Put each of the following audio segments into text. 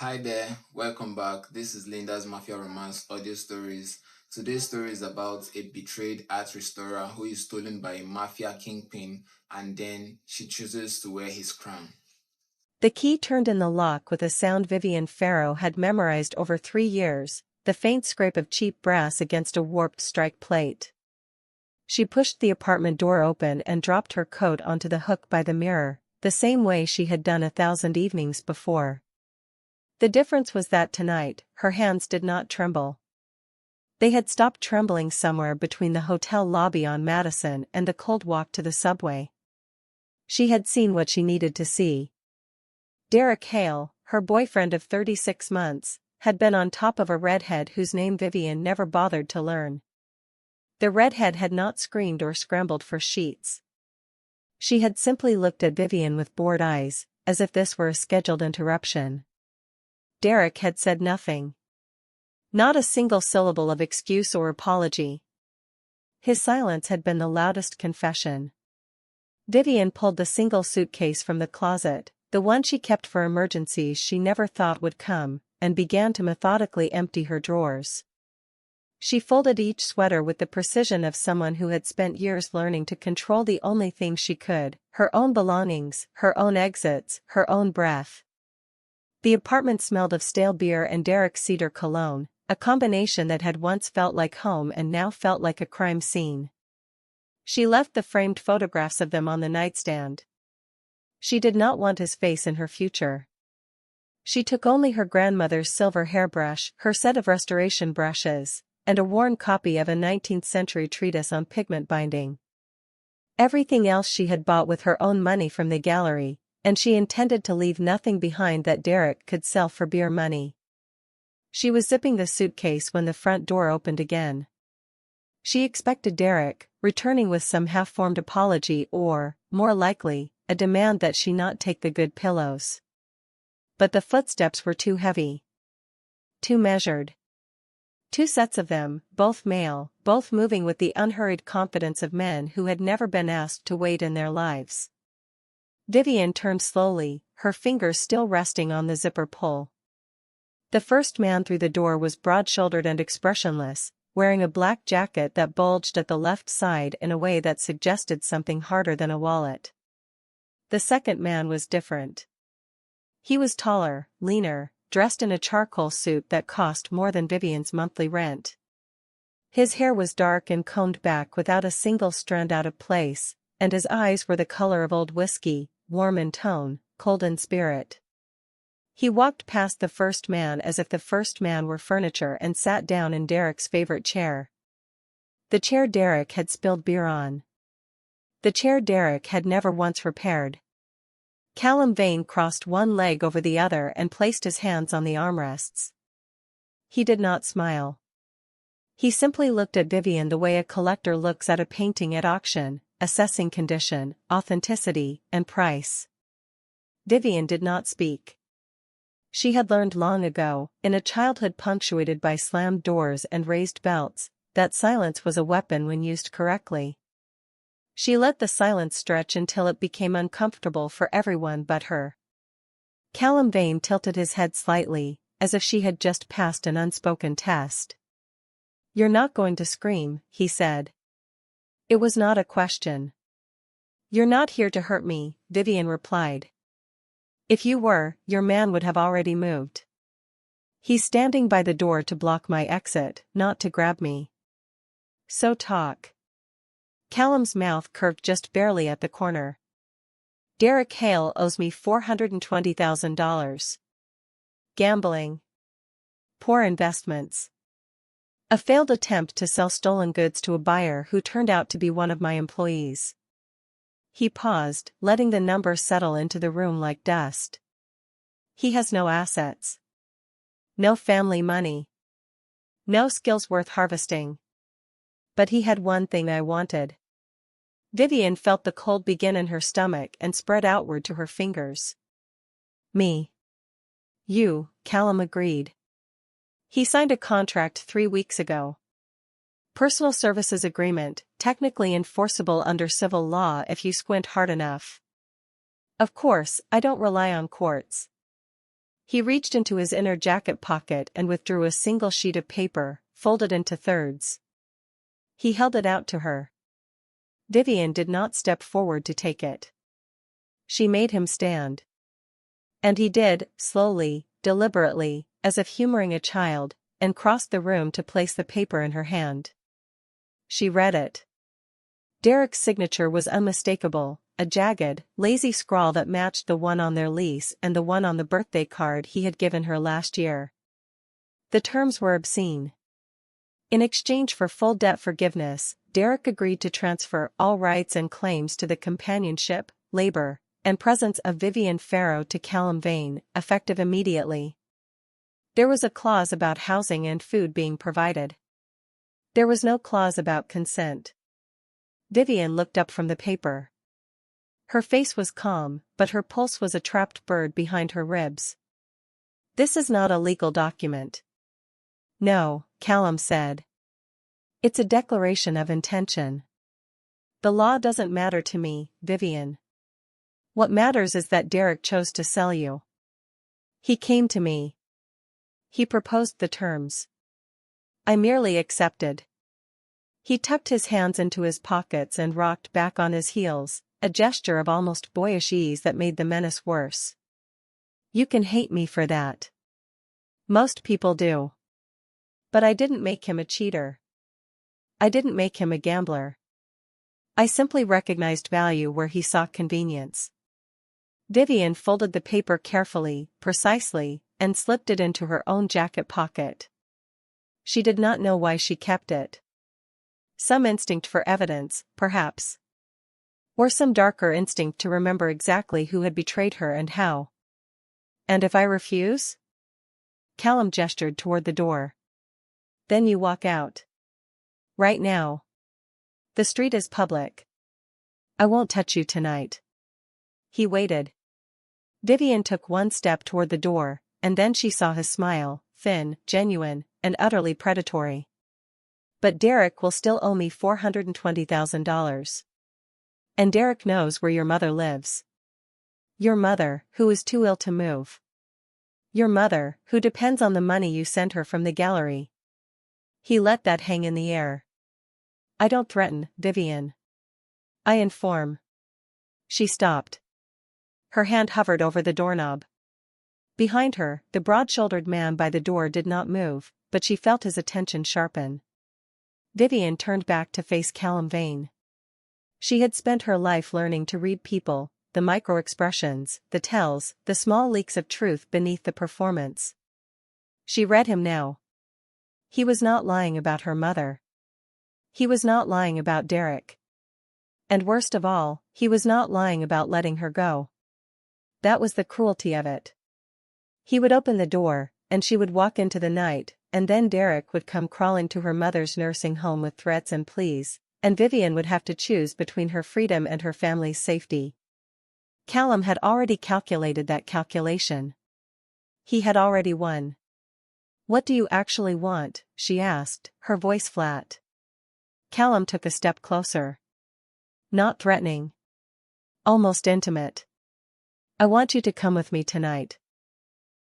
Hi there, welcome back. This is Linda's Mafia Romance audio stories. Today's story is about a betrayed art restorer who is stolen by a mafia kingpin and then she chooses to wear his crown. The key turned in the lock with a sound Vivian Farrow had memorized over 3 years, the faint scrape of cheap brass against a warped strike plate. She pushed the apartment door open and dropped her coat onto the hook by the mirror, the same way she had done 1,000 evenings before. The difference was that tonight, her hands did not tremble. They had stopped trembling somewhere between the hotel lobby on Madison and the cold walk to the subway. She had seen what she needed to see. Derek Hale, her boyfriend of 36 months, had been on top of a redhead whose name Vivian never bothered to learn. The redhead had not screamed or scrambled for sheets. She had simply looked at Vivian with bored eyes, as if this were a scheduled interruption. Derek had said nothing. Not a single syllable of excuse or apology. His silence had been the loudest confession. Vivian pulled the single suitcase from the closet, the one she kept for emergencies she never thought would come, and began to methodically empty her drawers. She folded each sweater with the precision of someone who had spent years learning to control the only thing she could, her own belongings, her own exits, her own breath. The apartment smelled of stale beer and Derek's cedar cologne, a combination that had once felt like home and now felt like a crime scene. She left the framed photographs of them on the nightstand. She did not want his face in her future. She took only her grandmother's silver hairbrush, her set of restoration brushes, and a worn copy of a 19th-century treatise on pigment binding. Everything else she had bought with her own money from the gallery, and she intended to leave nothing behind that Derek could sell for beer money. She was zipping the suitcase when the front door opened again. She expected Derek, returning with some half-formed apology or, more likely, a demand that she not take the good pillows. But the footsteps were too heavy. Too measured. 2 sets of them, both male, both moving with the unhurried confidence of men who had never been asked to wait in their lives. Vivian turned slowly, her fingers still resting on the zipper pull. The first man through the door was broad-shouldered and expressionless, wearing a black jacket that bulged at the left side in a way that suggested something harder than a wallet. The second man was different. He was taller, leaner, dressed in a charcoal suit that cost more than Vivian's monthly rent. His hair was dark and combed back without a single strand out of place, and his eyes were the color of old whiskey, warm in tone, cold in spirit. He walked past the first man as if the first man were furniture and sat down in Derek's favorite chair. The chair Derek had spilled beer on. The chair Derek had never once repaired. Callum Vane crossed one leg over the other and placed his hands on the armrests. He did not smile. He simply looked at Vivian the way a collector looks at a painting at auction, assessing condition, authenticity, and price. Vivian did not speak. She had learned long ago, in a childhood punctuated by slammed doors and raised belts, that silence was a weapon when used correctly. She let the silence stretch until it became uncomfortable for everyone but her. Callum Vane tilted his head slightly, as if she had just passed an unspoken test. "You're not going to scream," he said. It was not a question. "You're not here to hurt me," Vivian replied. "If you were, your man would have already moved. He's standing by the door to block my exit, not to grab me. So talk." Callum's mouth curved just barely at the corner. "Derek Hale owes me $420,000. Gambling. Poor investments. A failed attempt to sell stolen goods to a buyer who turned out to be one of my employees." He paused, letting the number settle into the room like dust. "He has no assets. No family money. No skills worth harvesting. But he had one thing I wanted." Vivian felt the cold begin in her stomach and spread outward to her fingers. "Me." "You," Callum agreed. "He signed a contract 3 weeks ago. Personal services agreement, technically enforceable under civil law if you squint hard enough. Of course, I don't rely on courts." He reached into his inner jacket pocket and withdrew a single sheet of paper, folded into thirds. He held it out to her. Vivian did not step forward to take it. She made him stand. And he did, slowly, deliberately, as if humoring a child, and crossed the room to place the paper in her hand. She read it. Derek's signature was unmistakable, a jagged, lazy scrawl that matched the one on their lease and the one on the birthday card he had given her last year. The terms were obscene. In exchange for full debt forgiveness, Derek agreed to transfer all rights and claims to the companionship, labor, and presence of Vivian Farrow to Callum Vane, effective immediately. There was a clause about housing and food being provided. There was no clause about consent. Vivian looked up from the paper. Her face was calm, but her pulse was a trapped bird behind her ribs. "This is not a legal document." "No," Callum said. "It's a declaration of intention." "The law doesn't matter to me, Vivian. What matters is that Derek chose to sell you. He came to me. He proposed the terms. I merely accepted." He tucked his hands into his pockets and rocked back on his heels, a gesture of almost boyish ease that made the menace worse. "You can hate me for that. Most people do. But I didn't make him a cheater. I didn't make him a gambler. I simply recognized value where he saw convenience." Vivian folded the paper carefully, precisely, and slipped it into her own jacket pocket. She did not know why she kept it. Some instinct for evidence, perhaps. Or some darker instinct to remember exactly who had betrayed her and how. "And if I refuse?" Callum gestured toward the door. "Then you walk out. Right now. The street is public. I won't touch you tonight." He waited. Vivian took one step toward the door, and then she saw his smile, thin, genuine, and utterly predatory. "But Derek will still owe me $420,000. And Derek knows where your mother lives. Your mother, who is too ill to move. Your mother, who depends on the money you send her from the gallery." He let that hang in the air. "I don't threaten, Vivian. I inform." She stopped. Her hand hovered over the doorknob. Behind her, the broad-shouldered man by the door did not move, but she felt his attention sharpen. Vivian turned back to face Callum Vane. She had spent her life learning to read people, the micro-expressions, the tells, the small leaks of truth beneath the performance. She read him now. He was not lying about her mother. He was not lying about Derek. And worst of all, he was not lying about letting her go. That was the cruelty of it. He would open the door, and she would walk into the night, and then Derek would come crawling to her mother's nursing home with threats and pleas, and Vivian would have to choose between her freedom and her family's safety. Callum had already calculated that calculation. He had already won. "What do you actually want?" she asked, her voice flat. Callum took a step closer. Not threatening. Almost intimate. "I want you to come with me tonight.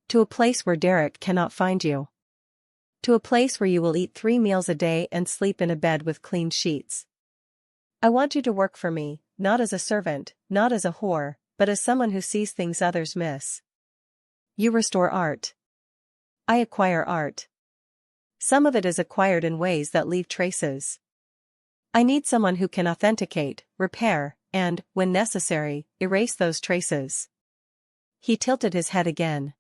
To a place where Derek cannot find you. To a place where you will eat 3 meals a day and sleep in a bed with clean sheets. I want you to work for me, not as a servant, not as a whore, but as someone who sees things others miss. You restore art. I acquire art. Some of it is acquired in ways that leave traces. I need someone who can authenticate, repair, and, when necessary, erase those traces." He tilted his head again.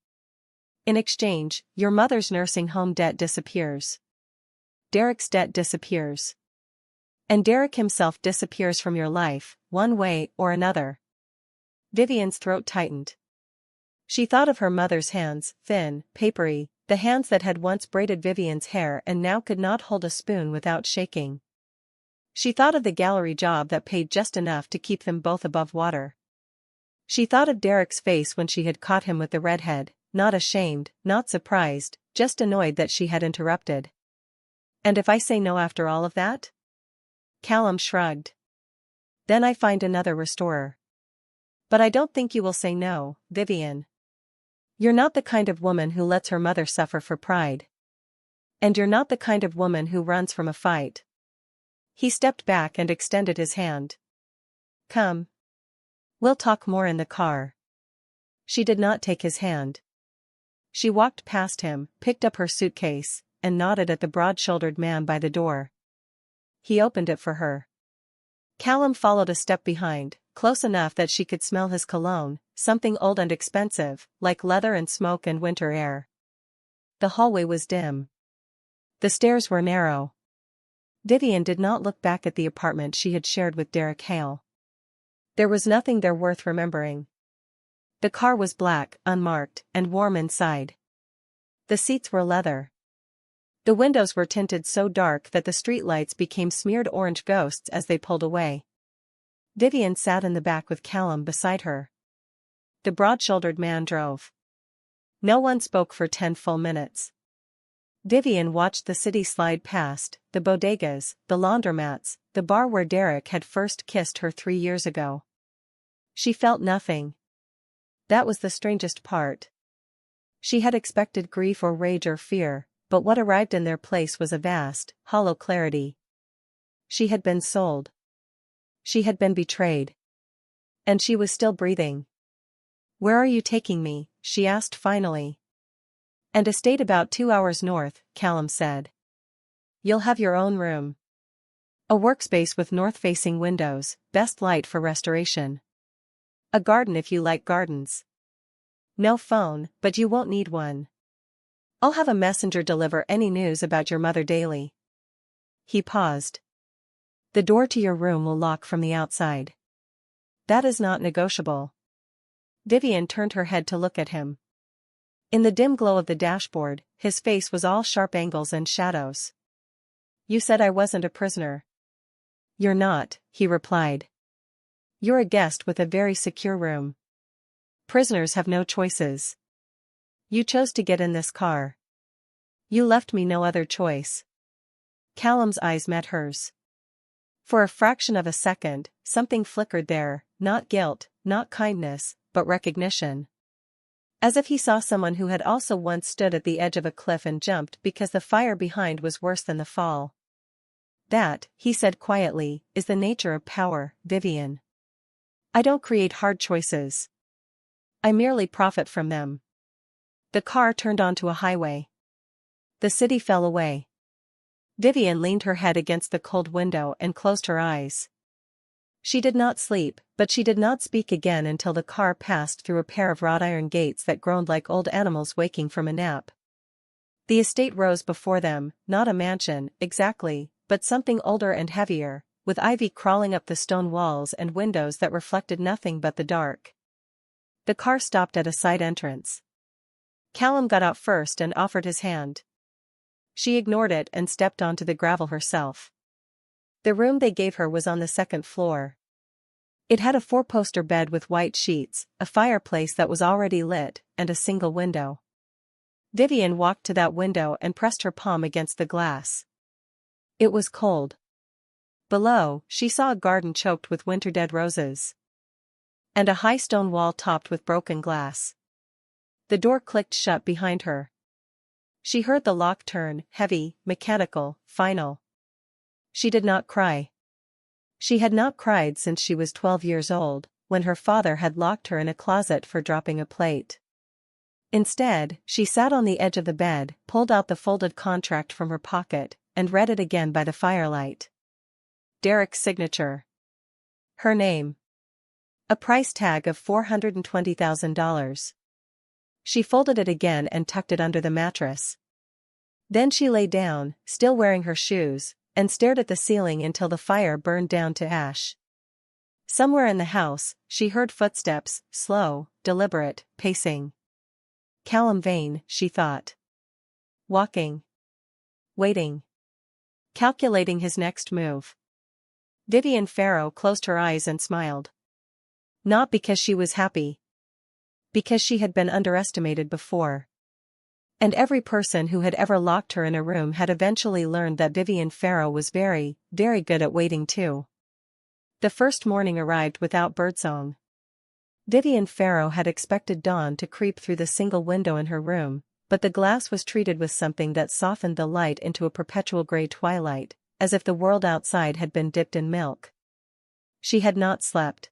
"In exchange, your mother's nursing home debt disappears. Derek's debt disappears. And Derek himself disappears from your life, one way or another." Vivian's throat tightened. She thought of her mother's hands, thin, papery, the hands that had once braided Vivian's hair and now could not hold a spoon without shaking. She thought of the gallery job that paid just enough to keep them both above water. She thought of Derek's face when she had caught him with the redhead, not ashamed, not surprised, just annoyed that she had interrupted. "And if I say no after all of that?" Callum shrugged. "Then I find another restorer. But I don't think you will say no, Vivian. You're not the kind of woman who lets her mother suffer for pride. And you're not the kind of woman who runs from a fight. He stepped back and extended his hand. Come. We'll talk more in the car. She did not take his hand. She walked past him, picked up her suitcase, and nodded at the broad-shouldered man by the door. He opened it for her. Callum followed a step behind, close enough that she could smell his cologne, something old and expensive, like leather and smoke and winter air. The hallway was dim. The stairs were narrow. Vivian did not look back at the apartment she had shared with Derek Hale. There was nothing there worth remembering. The car was black, unmarked, and warm inside. The seats were leather. The windows were tinted so dark that the streetlights became smeared orange ghosts as they pulled away. Vivian sat in the back with Callum beside her. The broad-shouldered man drove. No one spoke for 10 full minutes. Vivian watched the city slide past, the bodegas, the laundromats, the bar where Derek had first kissed her 3 years ago. She felt nothing. That was the strangest part. She had expected grief or rage or fear, but what arrived in their place was a vast, hollow clarity. She had been sold. She had been betrayed. And she was still breathing. "Where are you taking me?" she asked finally. "And a state about 2 hours north," Callum said. "You'll have your own room. A workspace with north-facing windows, best light for restoration. A garden if you like gardens. No phone, but you won't need one. I'll have a messenger deliver any news about your mother daily." He paused. "The door to your room will lock from the outside. That is not negotiable." Vivian turned her head to look at him. In the dim glow of the dashboard, his face was all sharp angles and shadows. "You said I wasn't a prisoner." "You're not," he replied. "You're a guest with a very secure room. Prisoners have no choices. You chose to get in this car. You left me no other choice." Callum's eyes met hers. For a fraction of a second, something flickered there, not guilt, not kindness, but recognition. As if he saw someone who had also once stood at the edge of a cliff and jumped because the fire behind was worse than the fall. "That," he said quietly, "is the nature of power, Vivian. I don't create hard choices. I merely profit from them." The car turned onto a highway. The city fell away. Vivian leaned her head against the cold window and closed her eyes. She did not sleep, but she did not speak again until the car passed through a pair of wrought iron gates that groaned like old animals waking from a nap. The estate rose before them, not a mansion, exactly, but something older and heavier, with ivy crawling up the stone walls and windows that reflected nothing but the dark. The car stopped at a side entrance. Callum got out first and offered his hand. She ignored it and stepped onto the gravel herself. The room they gave her was on the 2nd floor. It had a 4-poster bed with white sheets, a fireplace that was already lit, and a single window. Vivian walked to that window and pressed her palm against the glass. It was cold. Below, she saw a garden choked with winter-dead roses. And a high stone wall topped with broken glass. The door clicked shut behind her. She heard the lock turn, heavy, mechanical, final. She did not cry. She had not cried since she was 12 years old, when her father had locked her in a closet for dropping a plate. Instead, she sat on the edge of the bed, pulled out the folded contract from her pocket, and read it again by the firelight. Derek's signature. Her name. A price tag of $420,000. She folded it again and tucked it under the mattress. Then she lay down, still wearing her shoes, and stared at the ceiling until the fire burned down to ash. Somewhere in the house, she heard footsteps, slow, deliberate, pacing. Callum Vane, she thought. Walking. Waiting. Calculating his next move. Vivian Farrow closed her eyes and smiled. Not because she was happy. Because she had been underestimated before. And every person who had ever locked her in a room had eventually learned that Vivian Farrow was very, very good at waiting too. The first morning arrived without birdsong. Vivian Farrow had expected dawn to creep through the single window in her room, but the glass was treated with something that softened the light into a perpetual gray twilight, as if the world outside had been dipped in milk. She had not slept.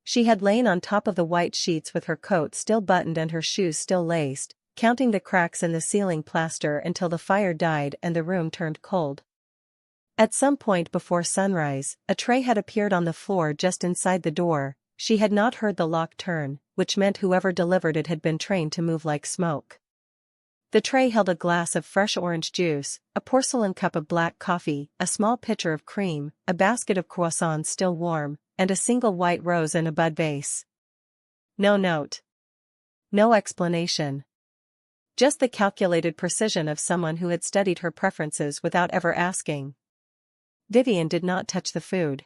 She had lain on top of the white sheets with her coat still buttoned and her shoes still laced, counting the cracks in the ceiling plaster until the fire died and the room turned cold. At some point before sunrise, a tray had appeared on the floor just inside the door. She had not heard the lock turn, which meant whoever delivered it had been trained to move like smoke. The tray held a glass of fresh orange juice, a porcelain cup of black coffee, a small pitcher of cream, a basket of croissants still warm, and a single white rose in a bud vase. No note. No explanation. Just the calculated precision of someone who had studied her preferences without ever asking. Vivian did not touch the food.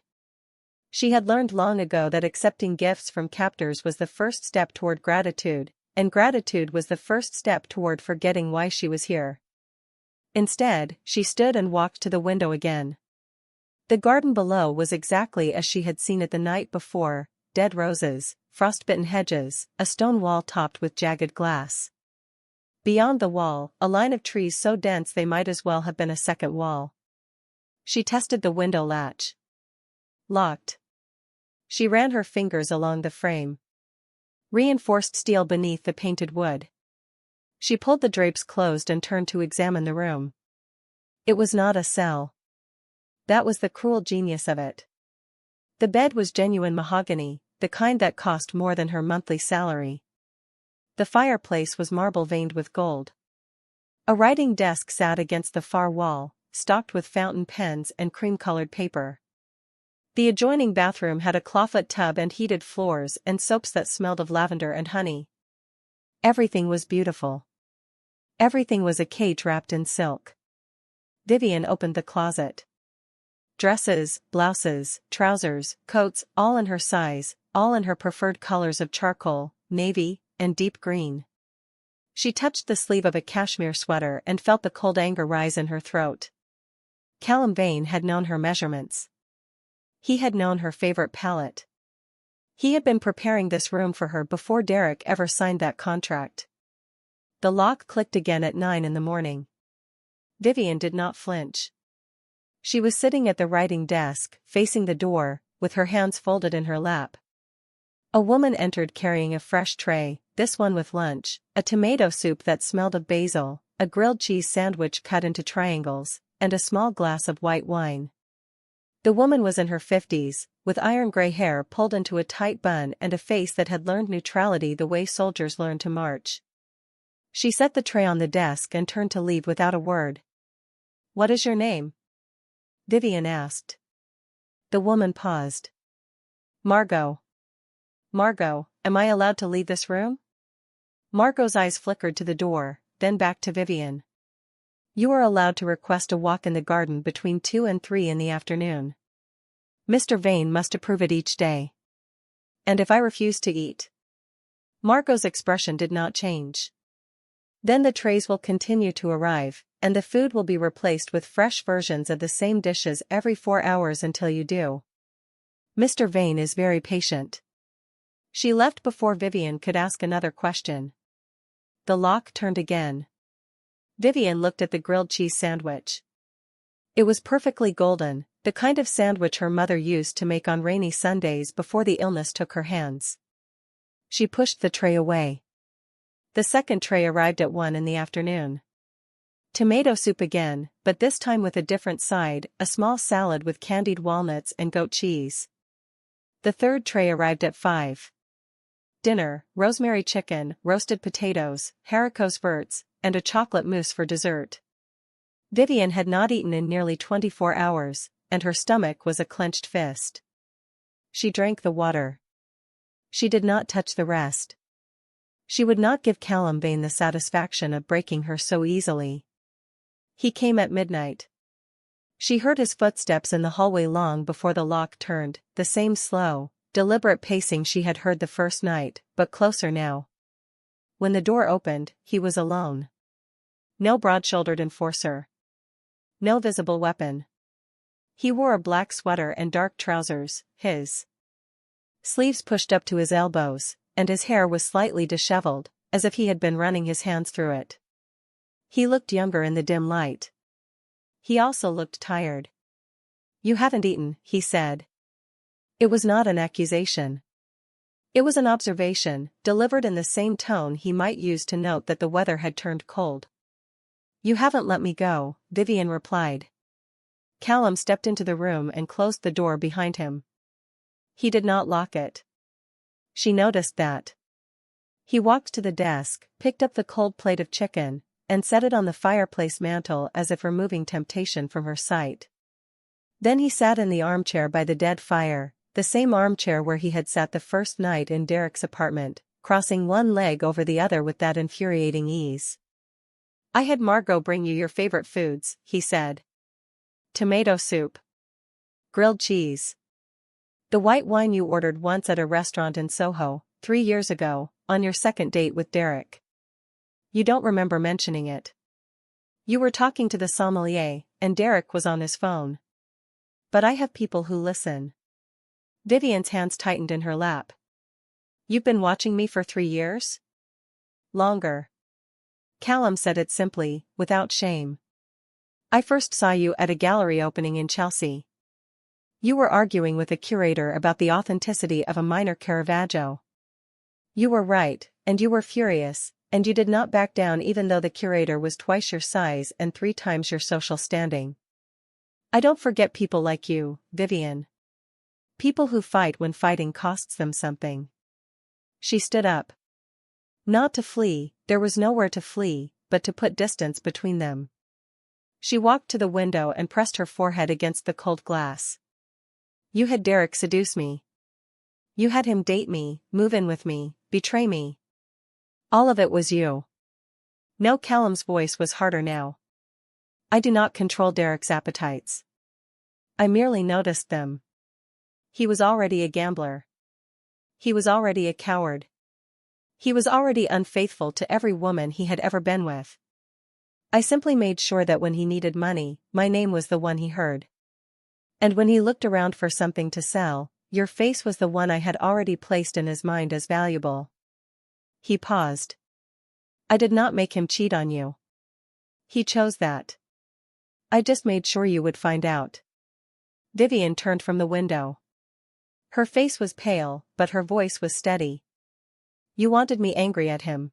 She had learned long ago that accepting gifts from captors was the first step toward gratitude, and gratitude was the first step toward forgetting why she was here. Instead, she stood and walked to the window again. The garden below was exactly as she had seen it the night before: dead roses, frostbitten hedges, a stone wall topped with jagged glass. Beyond the wall, a line of trees so dense they might as well have been a second wall. She tested the window latch. Locked. She ran her fingers along the frame. Reinforced steel beneath the painted wood. She pulled the drapes closed and turned to examine the room. It was not a cell. That was the cruel genius of it. The bed was genuine mahogany, the kind that cost more than her monthly salary. The fireplace was marble veined with gold. A writing desk sat against the far wall, stocked with fountain pens and cream-colored paper. The adjoining bathroom had a clawfoot tub and heated floors and soaps that smelled of lavender and honey. Everything was beautiful. Everything was a cage wrapped in silk. Vivian opened the closet. Dresses, blouses, trousers, coats, all in her size, all in her preferred colors of charcoal, navy, and deep green. She touched the sleeve of a cashmere sweater and felt the cold anger rise in her throat. Callum Vane had known her measurements. He had known her favorite palette. He had been preparing this room for her before Derek ever signed that contract. The lock clicked again at 9 in the morning. Vivian did not flinch. She was sitting at the writing desk, facing the door, with her hands folded in her lap. A woman entered carrying a fresh tray, this one with lunch, a tomato soup that smelled of basil, a grilled cheese sandwich cut into triangles, and a small glass of white wine. The woman was in her 50s, with iron gray hair pulled into a tight bun and a face that had learned neutrality the way soldiers learn to march. She set the tray on the desk and turned to leave without a word. "What is your name?" Vivian asked. The woman paused. "Margot." "Margot, am I allowed to leave this room?" Margot's eyes flickered to the door, then back to Vivian. "You are allowed to request a walk in the garden between 2 and 3 in the afternoon. Mr. Vane must approve it each day." "And if I refuse to eat?" Margot's expression did not change. "Then the trays will continue to arrive, and the food will be replaced with fresh versions of the same dishes every 4 hours until you do. Mr. Vane is very patient." She left before Vivian could ask another question. The lock turned again. Vivian looked at the grilled cheese sandwich. It was perfectly golden, the kind of sandwich her mother used to make on rainy Sundays before the illness took her hands. She pushed the tray away. The second tray arrived at 1 in the afternoon. Tomato soup again, but this time with a different side, a small salad with candied walnuts and goat cheese. The third tray arrived at 5. Dinner: rosemary chicken, roasted potatoes, haricots verts, and a chocolate mousse for dessert. Vivian had not eaten in nearly 24 hours, and her stomach was a clenched fist. She drank the water. She did not touch the rest. She would not give Callum Vane the satisfaction of breaking her so easily. He came at midnight. She heard his footsteps in the hallway long before the lock turned, the same slow, deliberate pacing she had heard the first night, but closer now. When the door opened, he was alone. No broad-shouldered enforcer. No visible weapon. He wore a black sweater and dark trousers, his sleeves pushed up to his elbows, and his hair was slightly disheveled, as if he had been running his hands through it. He looked younger in the dim light. He also looked tired. "You haven't eaten," he said. It was not an accusation. It was an observation, delivered in the same tone he might use to note that the weather had turned cold. "You haven't let me go," Vivian replied. Callum stepped into the room and closed the door behind him. He did not lock it. She noticed that. He walked to the desk, picked up the cold plate of chicken, and set it on the fireplace mantel as if removing temptation from her sight. Then he sat in the armchair by the dead fire, the same armchair where he had sat the first night in Derek's apartment, crossing one leg over the other with that infuriating ease. "I had Margot bring you your favorite foods," he said. "Tomato soup. Grilled cheese. The white wine you ordered once at a restaurant in Soho, 3 years ago, on your second date with Derek. You don't remember mentioning it. You were talking to the sommelier, and Derek was on his phone. But I have people who listen." Vivian's hands tightened in her lap. "You've been watching me for 3 years? Longer." Callum said it simply, without shame. "I first saw you at a gallery opening in Chelsea. You were arguing with a curator about the authenticity of a minor Caravaggio. You were right, and you were furious, and you did not back down even though the curator was twice your size and 3 times your social standing. I don't forget people like you, Vivian. People who fight when fighting costs them something." She stood up. Not to flee, there was nowhere to flee, but to put distance between them. She walked to the window and pressed her forehead against the cold glass. "You had Derek seduce me. You had him date me, move in with me, betray me. All of it was you." No, Callum's voice was harder now. "I do not control Derek's appetites. I merely noticed them. He was already a gambler. He was already a coward. He was already unfaithful to every woman he had ever been with. I simply made sure that when he needed money, my name was the one he heard. And when he looked around for something to sell, your face was the one I had already placed in his mind as valuable." He paused. "I did not make him cheat on you. He chose that. I just made sure you would find out." Vivian turned from the window. Her face was pale, but her voice was steady. "You wanted me angry at him.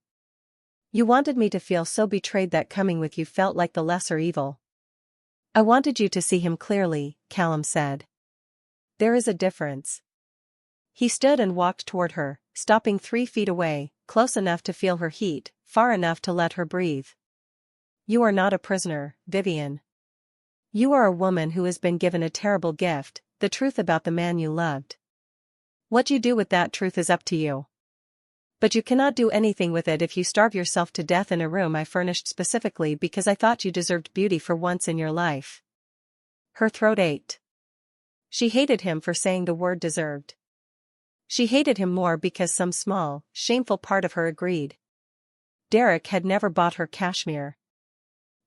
You wanted me to feel so betrayed that coming with you felt like the lesser evil." "I wanted you to see him clearly," Callum said. "There is a difference." He stood and walked toward her, stopping 3 feet away, close enough to feel her heat, far enough to let her breathe. "You are not a prisoner, Vivian. You are a woman who has been given a terrible gift, the truth about the man you loved. What you do with that truth is up to you. But you cannot do anything with it if you starve yourself to death in a room I furnished specifically because I thought you deserved beauty for once in your life." Her throat ached. She hated him for saying the word deserved. She hated him more because some small, shameful part of her agreed. Derek had never bought her cashmere.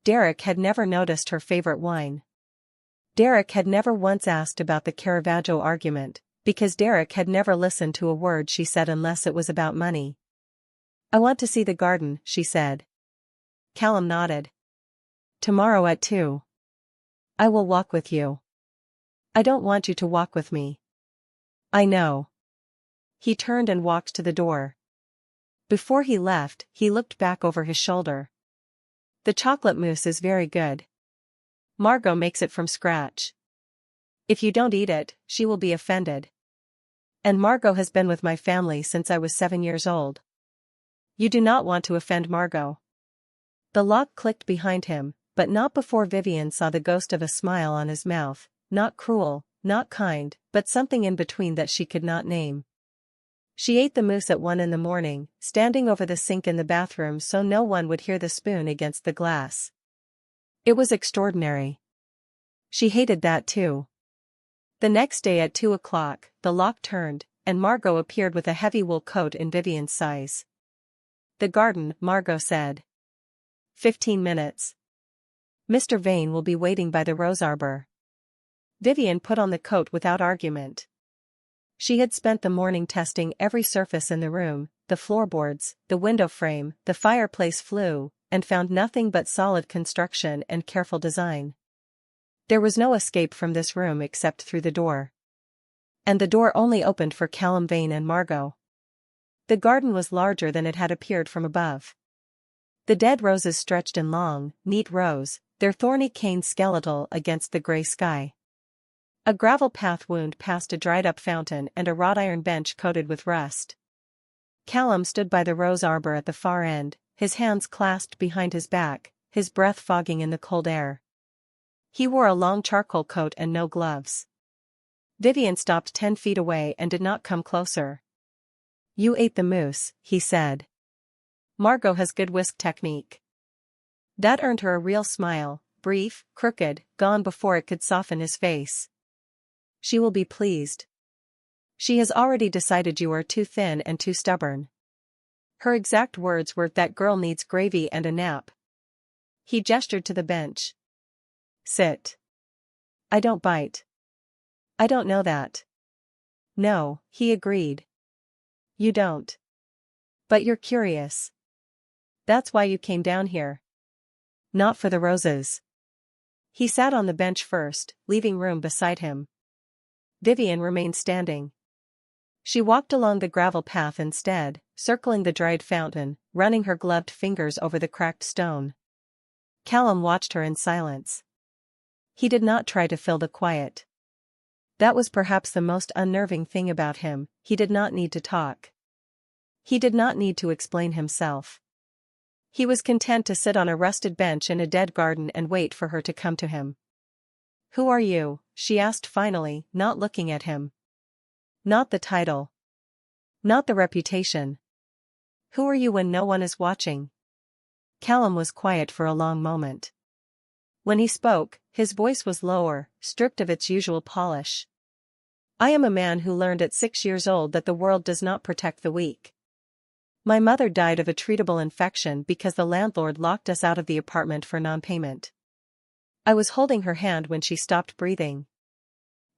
Derek had never noticed her favorite wine. Derek had never once asked about the Caravaggio argument, because Derek had never listened to a word she said unless it was about money. "I want to see the garden," she said. Callum nodded. "Tomorrow at 2. I will walk with you." "I don't want you to walk with me." "I know." He turned and walked to the door. Before he left, he looked back over his shoulder. "The chocolate mousse is very good. Margot makes it from scratch. If you don't eat it, she will be offended. And Margot has been with my family since I was 7 years old. You do not want to offend Margot." The lock clicked behind him, but not before Vivian saw the ghost of a smile on his mouth, not cruel, not kind, but something in between that she could not name. She ate the mousse at 1 in the morning, standing over the sink in the bathroom so no one would hear the spoon against the glass. It was extraordinary. She hated that too. The next day at 2 o'clock, the lock turned, and Margot appeared with a heavy wool coat in Vivian's size. "The garden," Margot said. 15 minutes. Mr. Vane will be waiting by the rose arbor." Vivian put on the coat without argument. She had spent the morning testing every surface in the room, the floorboards, the window frame, the fireplace flue, and found nothing but solid construction and careful design. There was no escape from this room except through the door. And the door only opened for Callum Vane and Margot. The garden was larger than it had appeared from above. The dead roses stretched in long, neat rows, their thorny canes skeletal against the grey sky. A gravel path wound past a dried-up fountain and a wrought iron bench coated with rust. Callum stood by the rose arbor at the far end, his hands clasped behind his back, his breath fogging in the cold air. He wore a long charcoal coat and no gloves. Vivian stopped 10 feet away and did not come closer. "You ate the moose," he said. "Margot has good whisk technique." That earned her a real smile, brief, crooked, gone before it could soften his face. "She will be pleased. She has already decided you are too thin and too stubborn." Her exact words were, "That girl needs gravy and a nap." He gestured to the bench. "Sit." "I don't bite." "I don't know that." "No," he agreed. "You don't. But you're curious. That's why you came down here." "Not for the roses." He sat on the bench first, leaving room beside him. Vivian remained standing. She walked along the gravel path instead, circling the dried fountain, running her gloved fingers over the cracked stone. Callum watched her in silence. He did not try to fill the quiet. That was perhaps the most unnerving thing about him, he did not need to talk. He did not need to explain himself. He was content to sit on a rusted bench in a dead garden and wait for her to come to him. "Who are you?" she asked finally, not looking at him. "Not the title. Not the reputation. Who are you when no one is watching?" Callum was quiet for a long moment. When he spoke, his voice was lower, stripped of its usual polish. "I am a man who learned at 6 years old that the world does not protect the weak. My mother died of a treatable infection because the landlord locked us out of the apartment for non-payment. I was holding her hand when she stopped breathing.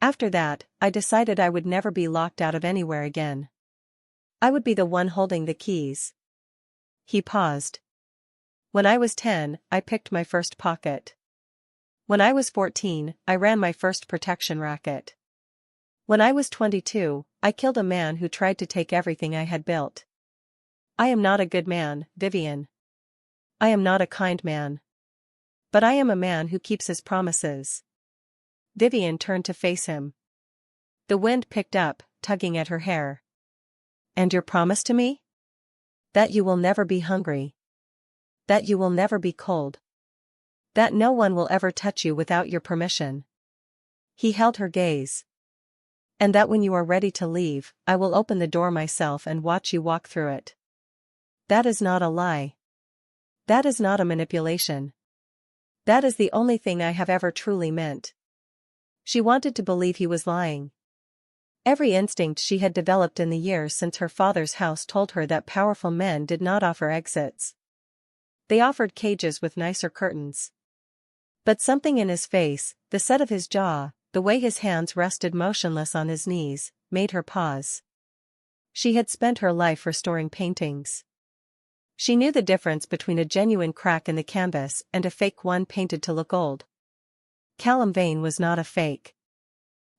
After that, I decided I would never be locked out of anywhere again. I would be the one holding the keys." He paused. "When I was 10, I picked my first pocket. When I was 14, I ran my first protection racket. When I was 22, I killed a man who tried to take everything I had built. I am not a good man, Vivian. I am not a kind man. But I am a man who keeps his promises." Vivian turned to face him. The wind picked up, tugging at her hair. "And your promise to me?" "That you will never be hungry. That you will never be cold. That no one will ever touch you without your permission." He held her gaze. "And that when you are ready to leave, I will open the door myself and watch you walk through it." "That is not a lie. That is not a manipulation. That is the only thing I have ever truly meant." She wanted to believe he was lying. Every instinct she had developed in the years since her father's house told her that powerful men did not offer exits. They offered cages with nicer curtains. But something in his face, the set of his jaw, the way his hands rested motionless on his knees, made her pause. She had spent her life restoring paintings. She knew the difference between a genuine crack in the canvas and a fake one painted to look old. Callum Vane was not a fake.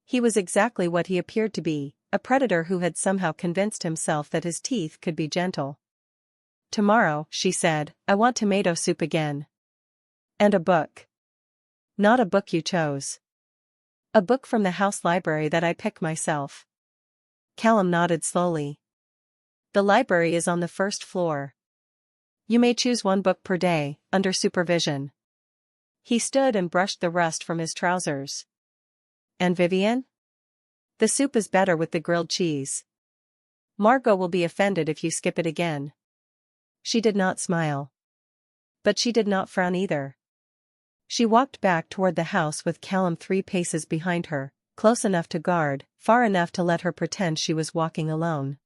He was exactly what he appeared to be, a predator who had somehow convinced himself that his teeth could be gentle. "Tomorrow," she said, "I want tomato soup again. And a book. Not a book you chose. A book from the house library that I pick myself." Callum nodded slowly. "The library is on the first floor. You may choose one book per day, under supervision." He stood and brushed the rust from his trousers. "And Vivian?" "The soup is better with the grilled cheese. Margot will be offended if you skip it again." She did not smile. But she did not frown either. She walked back toward the house with Callum 3 paces behind her, close enough to guard, far enough to let her pretend she was walking alone.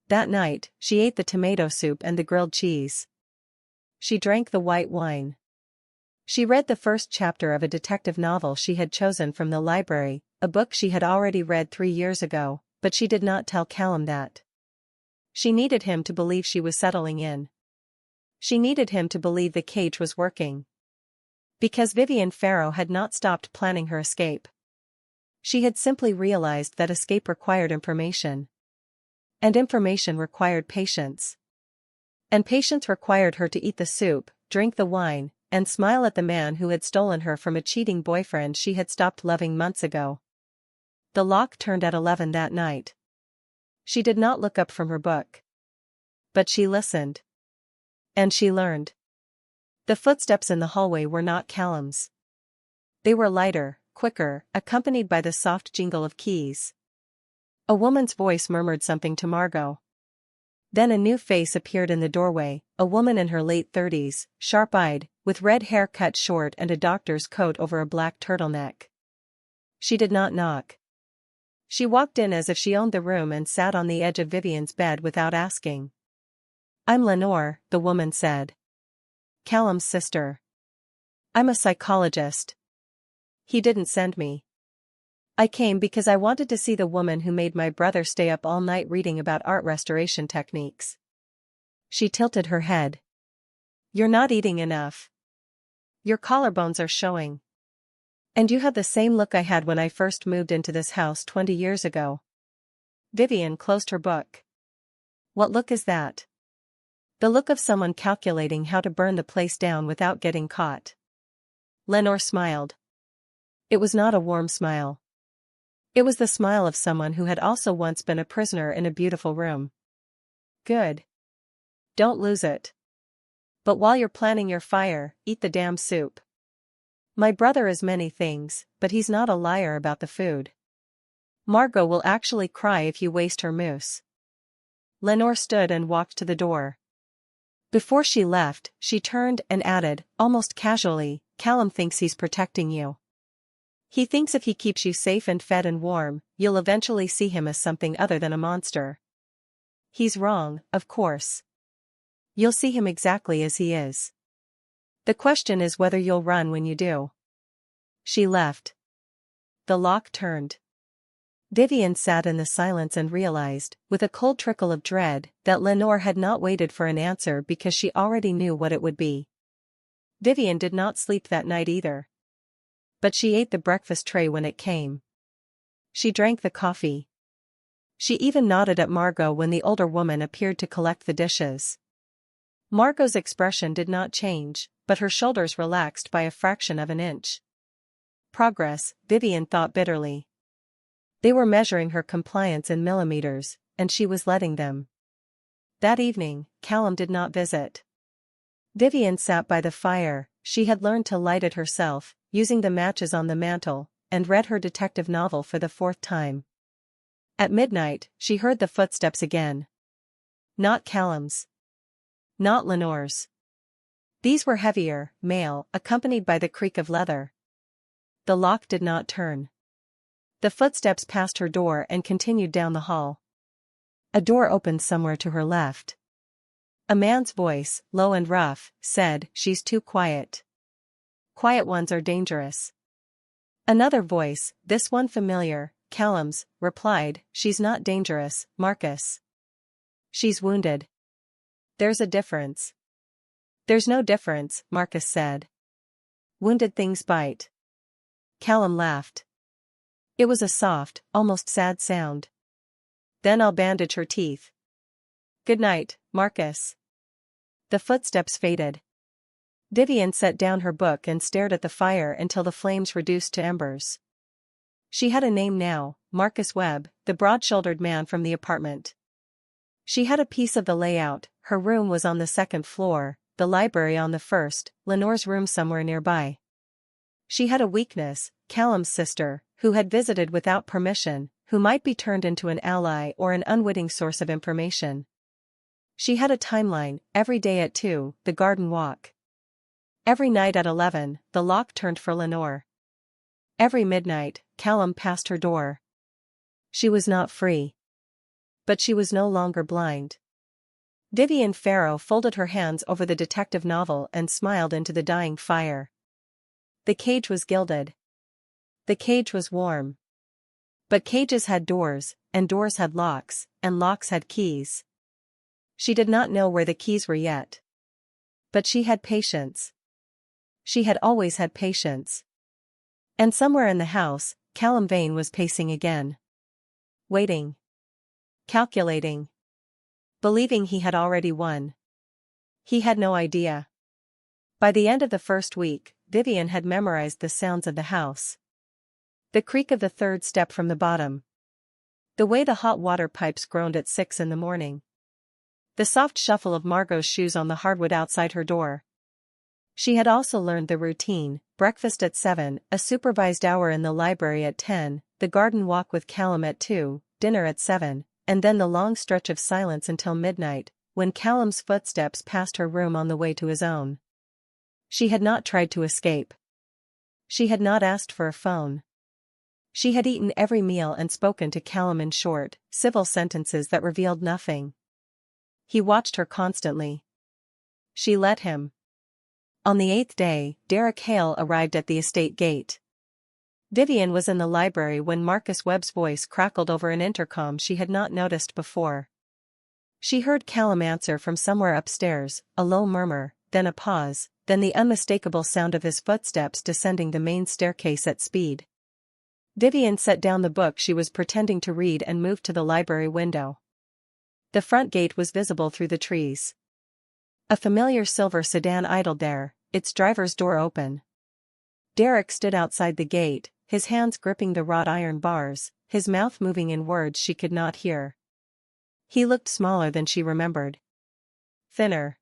That night, she ate the tomato soup and the grilled cheese. She drank the white wine. She read the first chapter of a detective novel she had chosen from the library, a book she had already read 3 years ago, but she did not tell Callum that. She needed him to believe she was settling in. She needed him to believe the cage was working. Because Vivian Farrow had not stopped planning her escape. She had simply realized that escape required information. And information required patience. And patience required her to eat the soup, drink the wine, and smile at the man who had stolen her from a cheating boyfriend she had stopped loving months ago. The lock turned at 11 that night. She did not look up from her book. But she listened. And she learned. The footsteps in the hallway were not Callum's. They were lighter, quicker, accompanied by the soft jingle of keys. A woman's voice murmured something to Margot. Then a new face appeared in the doorway, a woman in her late 30s, sharp-eyed, with red hair cut short and a doctor's coat over a black turtleneck. She did not knock. She walked in as if she owned the room and sat on the edge of Vivian's bed without asking. "I'm Lenore," the woman said. "Callum's sister. I'm a psychologist. He didn't send me. I came because I wanted to see the woman who made my brother stay up all night reading about art restoration techniques." She tilted her head. "You're not eating enough. Your collarbones are showing. And you have the same look I had when I first moved into this house 20 years ago." Vivian closed her book. "What look is that?" "The look of someone calculating how to burn the place down without getting caught." Lenore smiled. It was not a warm smile. It was the smile of someone who had also once been a prisoner in a beautiful room. "Good. Don't lose it. But while you're planning your fire, eat the damn soup. My brother is many things, but he's not a liar about the food. Margot will actually cry if you waste her mousse." Lenore stood and walked to the door. Before she left, she turned and added, almost casually, "Callum thinks he's protecting you. He thinks if he keeps you safe and fed and warm, you'll eventually see him as something other than a monster. He's wrong, of course. You'll see him exactly as he is. The question is whether you'll run when you do." She left. The lock turned. Vivian sat in the silence and realized, with a cold trickle of dread, that Lenore had not waited for an answer because she already knew what it would be. Vivian did not sleep that night either. But she ate the breakfast tray when it came. She drank the coffee. She even nodded at Margot when the older woman appeared to collect the dishes. Margot's expression did not change, but her shoulders relaxed by a fraction of an inch. Progress, Vivian thought bitterly. They were measuring her compliance in millimeters, and she was letting them. That evening, Callum did not visit. Vivian sat by the fire. She had learned to light it herself, using the matches on the mantel, and read her detective novel for the 4th time. At midnight, she heard the footsteps again. Not Callum's. Not Lenore's. These were heavier, male, accompanied by the creak of leather. The lock did not turn. The footsteps passed her door and continued down the hall. A door opened somewhere to her left. A man's voice, low and rough, said, "She's too quiet. Quiet ones are dangerous." Another voice, this one familiar, Callum's, replied, "She's not dangerous, Marcus. She's wounded." "There's a difference." "There's no difference," Marcus said. "Wounded things bite." Callum laughed. It was a soft, almost sad sound. "Then I'll bandage her teeth. Good night, Marcus." The footsteps faded. Vivian set down her book and stared at the fire until the flames reduced to embers. She had a name now, Marcus Webb, the broad-shouldered man from the apartment. She had a piece of the layout. Her room was on the 2nd floor, the library on the 1st, Lenore's room somewhere nearby. She had a weakness, Callum's sister, who had visited without permission, who might be turned into an ally or an unwitting source of information. She had a timeline, every day at 2, the garden walk. Every night at 11, the lock turned for Lenore. Every midnight, Callum passed her door. She was not free. But she was no longer blind. Vivian Farrow folded her hands over the detective novel and smiled into the dying fire. The cage was gilded. The cage was warm. But cages had doors, and doors had locks, and locks had keys. She did not know where the keys were yet. But she had patience. She had always had patience. And somewhere in the house, Callum Vane was pacing again. Waiting. Calculating. Believing he had already won. He had no idea. By the end of the first week, Vivian had memorized the sounds of the house. The creak of the third step from the bottom. The way the hot water pipes groaned at 6 in the morning. The soft shuffle of Margot's shoes on the hardwood outside her door. She had also learned the routine: breakfast at 7, a supervised hour in the library at 10, the garden walk with Callum at 2, dinner at 7, and then the long stretch of silence until midnight, when Callum's footsteps passed her room on the way to his own. She had not tried to escape. She had not asked for a phone. She had eaten every meal and spoken to Callum in short, civil sentences that revealed nothing. He watched her constantly. She let him. On the 8th day, Derek Hale arrived at the estate gate. Vivian was in the library when Marcus Webb's voice crackled over an intercom she had not noticed before. She heard Callum answer from somewhere upstairs, a low murmur, then a pause, then the unmistakable sound of his footsteps descending the main staircase at speed. Vivian set down the book she was pretending to read and moved to the library window. The front gate was visible through the trees. A familiar silver sedan idled there, its driver's door open. Derek stood outside the gate, his hands gripping the wrought iron bars, his mouth moving in words she could not hear. He looked smaller than she remembered. Thinner.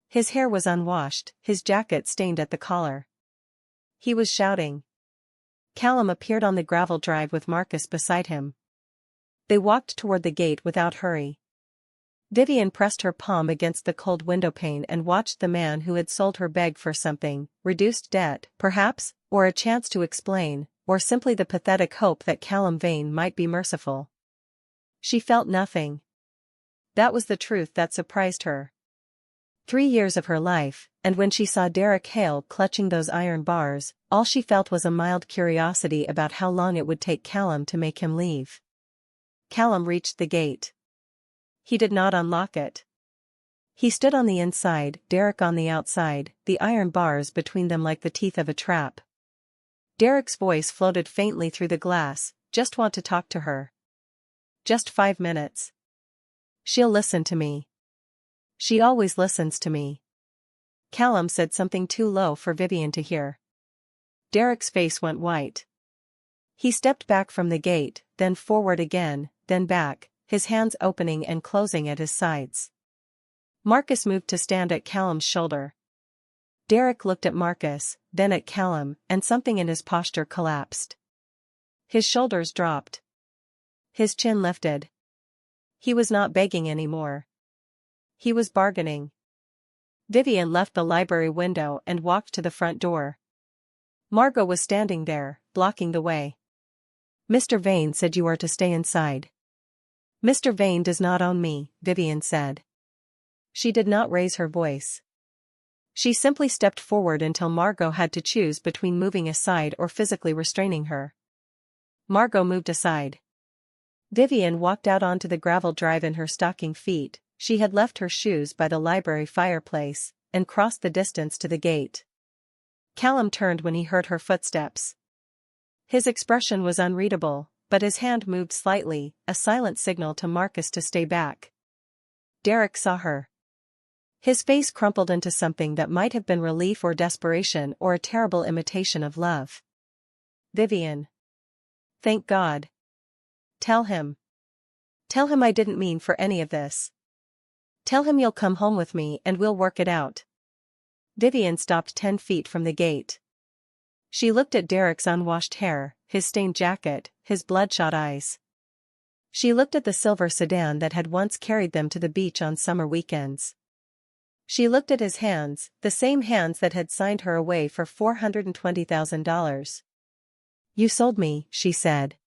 His hair was unwashed, his jacket stained at the collar. He was shouting. Callum appeared on the gravel drive with Marcus beside him. They walked toward the gate without hurry. Vivian pressed her palm against the cold windowpane and watched the man who had sold her beg for something: reduced debt, perhaps, or a chance to explain, or simply the pathetic hope that Callum Vane might be merciful. She felt nothing. That was the truth that surprised her. 3 years of her life, and when she saw Derek Hale clutching those iron bars, all she felt was a mild curiosity about how long it would take Callum to make him leave. Callum reached the gate. He did not unlock it. He stood on the inside, Derek on the outside, the iron bars between them like the teeth of a trap. Derek's voice floated faintly through the glass: "Just want to talk to her. Just 5 minutes. She'll listen to me. She always listens to me." Callum said something too low for Vivian to hear. Derek's face went white. He stepped back from the gate, then forward again, then back, his hands opening and closing at his sides. Marcus moved to stand at Callum's shoulder. Derek looked at Marcus, then at Callum, and something in his posture collapsed. His shoulders dropped. His chin lifted. He was not begging anymore. He was bargaining. Vivian left the library window and walked to the front door. Margot was standing there, blocking the way. "Mr. Vane said you are to stay inside." "Mr. Vane does not own me," Vivian said. She did not raise her voice. She simply stepped forward until Margot had to choose between moving aside or physically restraining her. Margot moved aside. Vivian walked out onto the gravel drive in her stocking feet. She had left her shoes by the library fireplace, and crossed the distance to the gate. Callum turned when he heard her footsteps. His expression was unreadable, but his hand moved slightly, a silent signal to Marcus to stay back. Derek saw her. His face crumpled into something that might have been relief or desperation or a terrible imitation of love. "Vivian. Thank God. Tell him. Tell him I didn't mean for any of this. Tell him you'll come home with me and we'll work it out." Vivian stopped 10 feet from the gate. She looked at Derek's unwashed hair, his stained jacket, his bloodshot eyes. She looked at the silver sedan that had once carried them to the beach on summer weekends. She looked at his hands, the same hands that had signed her away for $420,000. "You sold me," she said.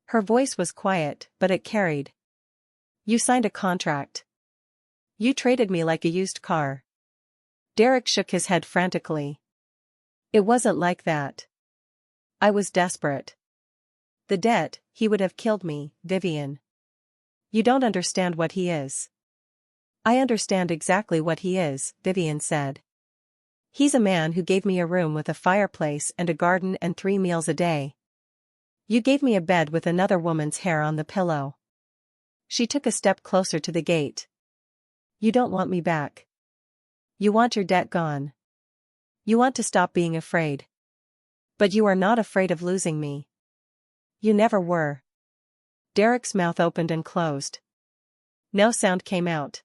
Her voice was quiet, but it carried. "You signed a contract. You traded me like a used car." Derek shook his head frantically. "It wasn't like that. I was desperate. The debt, he would have killed me, Vivian. You don't understand what he is. I understand exactly what he is, Vivian said. He's a man who gave me a room with a fireplace and a garden and 3 meals a day. You gave me a bed with another woman's hair on the pillow. She took a step closer to the gate. You don't want me back. You want your debt gone. You want to stop being afraid. But you are not afraid of losing me. You never were. Derek's mouth opened and closed. No sound came out.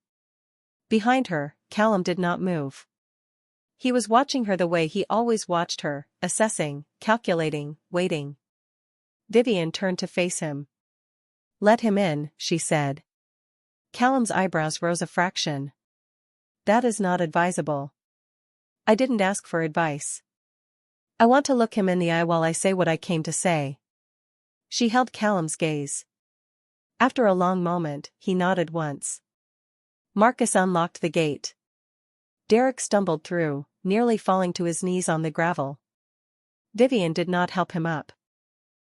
Behind her, Callum did not move. He was watching her the way he always watched her, assessing, calculating, waiting. Vivian turned to face him. Let him in, she said. Callum's eyebrows rose a fraction. That is not advisable. I didn't ask for advice. I want to look him in the eye while I say what I came to say. She held Callum's gaze. After a long moment, he nodded once. Marcus unlocked the gate. Derek stumbled through, nearly falling to his knees on the gravel. Vivian did not help him up.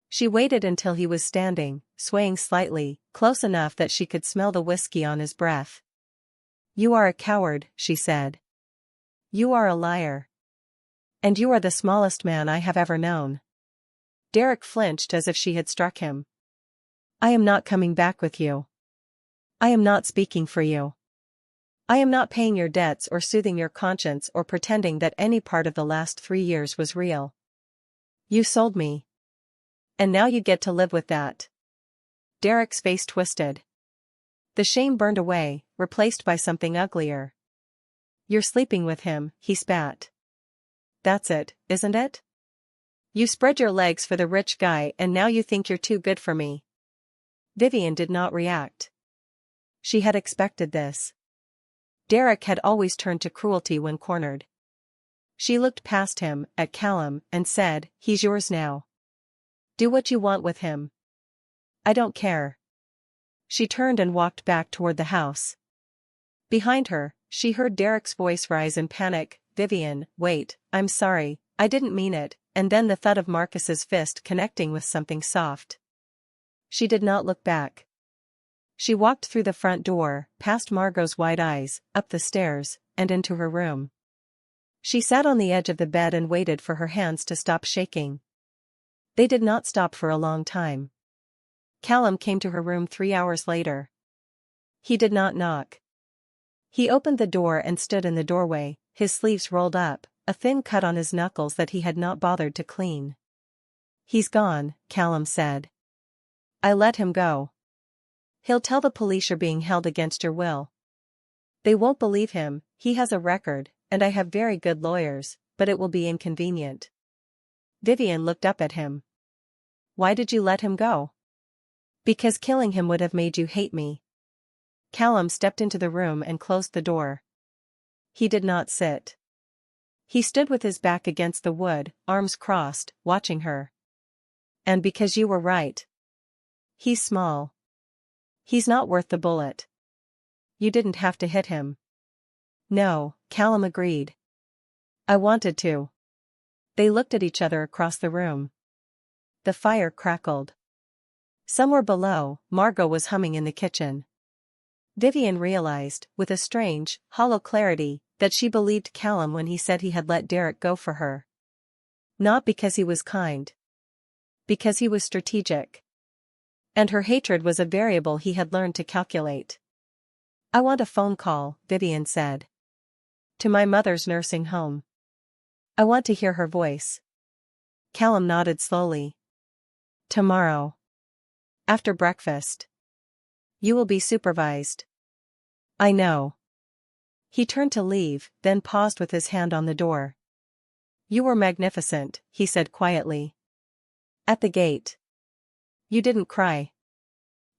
She waited until he was standing, swaying slightly, close enough that she could smell the whiskey on his breath. You are a coward, she said. You are a liar. And you are the smallest man I have ever known. Derek flinched as if she had struck him. I am not coming back with you. I am not speaking for you. I am not paying your debts or soothing your conscience or pretending that any part of the last 3 years was real. You sold me. And now you get to live with that. Derek's face twisted. The shame burned away, replaced by something uglier. You're sleeping with him, he spat. That's it, isn't it? You spread your legs for the rich guy and now you think you're too good for me. Vivian did not react. She had expected this. Derek had always turned to cruelty when cornered. She looked past him, at Callum, and said, He's yours now. Do what you want with him. I don't care. She turned and walked back toward the house. Behind her, she heard Derek's voice rise in panic, Vivian, wait, I'm sorry, I didn't mean it, and then the thud of Marcus's fist connecting with something soft. She did not look back. She walked through the front door, past Margot's wide eyes, up the stairs, and into her room. She sat on the edge of the bed and waited for her hands to stop shaking. They did not stop for a long time. Callum came to her room 3 hours later. He did not knock. He opened the door and stood in the doorway, his sleeves rolled up, a thin cut on his knuckles that he had not bothered to clean. He's gone, Callum said. I let him go. He'll tell the police you're being held against your will. They won't believe him, he has a record, and I have very good lawyers, but it will be inconvenient. Vivian looked up at him. Why did you let him go? Because killing him would have made you hate me. Callum stepped into the room and closed the door. He did not sit. He stood with his back against the wood, arms crossed, watching her. And because you were right. He's small. He's not worth the bullet. You didn't have to hit him. No, Callum agreed. I wanted to. They looked at each other across the room. The fire crackled. Somewhere below, Margot was humming in the kitchen. Vivian realized, with a strange, hollow clarity, that she believed Callum when he said he had let Derek go for her. Not because he was kind. Because he was strategic. And her hatred was a variable he had learned to calculate. I want a phone call, Vivian said. To my mother's nursing home. I want to hear her voice. Callum nodded slowly. Tomorrow. After breakfast. You will be supervised. I know. He turned to leave, then paused with his hand on the door. You were magnificent, he said quietly. At the gate. You didn't cry.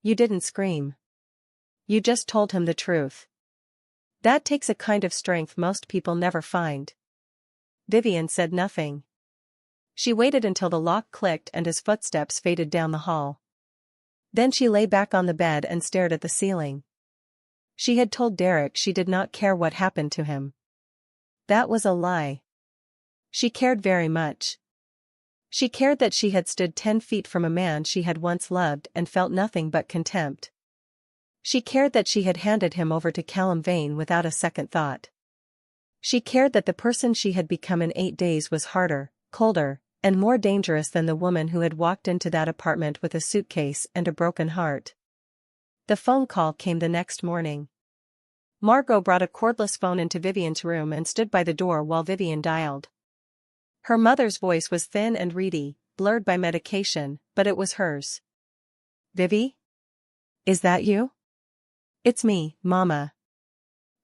You didn't scream. You just told him the truth. That takes a kind of strength most people never find. Vivian said nothing. She waited until the lock clicked and his footsteps faded down the hall. Then she lay back on the bed and stared at the ceiling. She had told Derek she did not care what happened to him. That was a lie. She cared very much. She cared that she had stood 10 feet from a man she had once loved and felt nothing but contempt. She cared that she had handed him over to Callum Vane without a second thought. She cared that the person she had become in 8 days was harder, colder, and more dangerous than the woman who had walked into that apartment with a suitcase and a broken heart. The phone call came the next morning. Margot brought a cordless phone into Vivian's room and stood by the door while Vivian dialed. Her mother's voice was thin and reedy, blurred by medication, but it was hers. "Vivi? Is that you?" "It's me, Mama."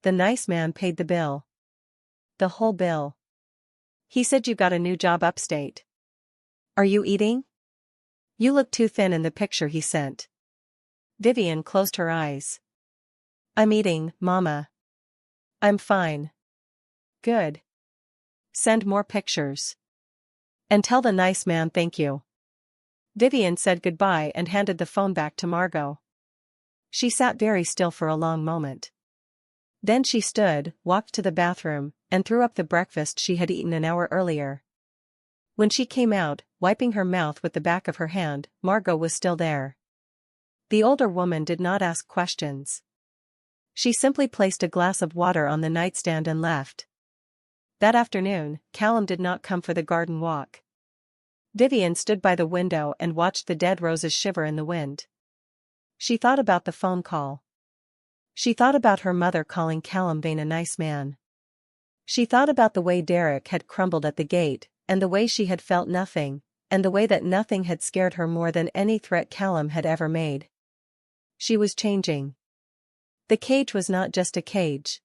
The nice man paid the bill. The whole bill. "He said you got a new job upstate. Are you eating? You look too thin in the picture he sent." Vivian closed her eyes. "I'm eating, Mama. I'm fine." "Good. Send more pictures. And tell the nice man thank you." Vivian said goodbye and handed the phone back to Margot. She sat very still for a long moment. Then she stood, walked to the bathroom, and threw up the breakfast she had eaten an hour earlier. When she came out, wiping her mouth with the back of her hand, Margot was still there. The older woman did not ask questions. She simply placed a glass of water on the nightstand and left. That afternoon, Callum did not come for the garden walk. Vivian stood by the window and watched the dead roses shiver in the wind. She thought about the phone call. She thought about her mother calling Callum Vane a nice man. She thought about the way Derek had crumbled at the gate, and the way she had felt nothing, and the way that nothing had scared her more than any threat Callum had ever made. She was changing. The cage was not just a cage.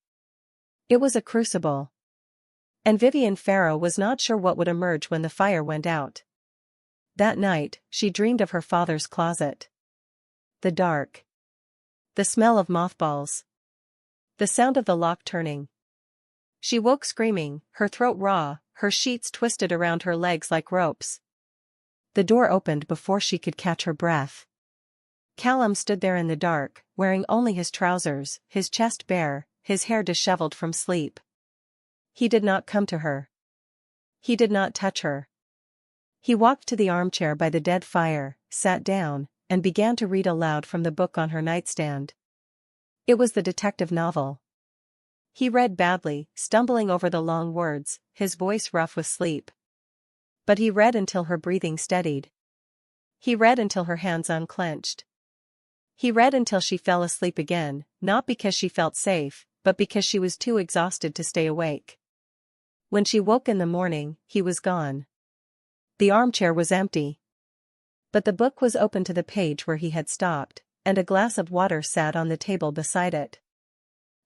It was a crucible. And Vivian Farrow was not sure what would emerge when the fire went out. That night, she dreamed of her father's closet. The dark. The smell of mothballs. The sound of the lock turning. She woke screaming, her throat raw, her sheets twisted around her legs like ropes. The door opened before she could catch her breath. Callum stood there in the dark, wearing only his trousers, his chest bare, his hair disheveled from sleep. He did not come to her. He did not touch her. He walked to the armchair by the dead fire, sat down, and began to read aloud from the book on her nightstand. It was the detective novel. He read badly, stumbling over the long words, his voice rough with sleep. But he read until her breathing steadied. He read until her hands unclenched. He read until she fell asleep again, not because she felt safe, but because she was too exhausted to stay awake. When she woke in the morning, he was gone. The armchair was empty. But the book was open to the page where he had stopped, and a glass of water sat on the table beside it.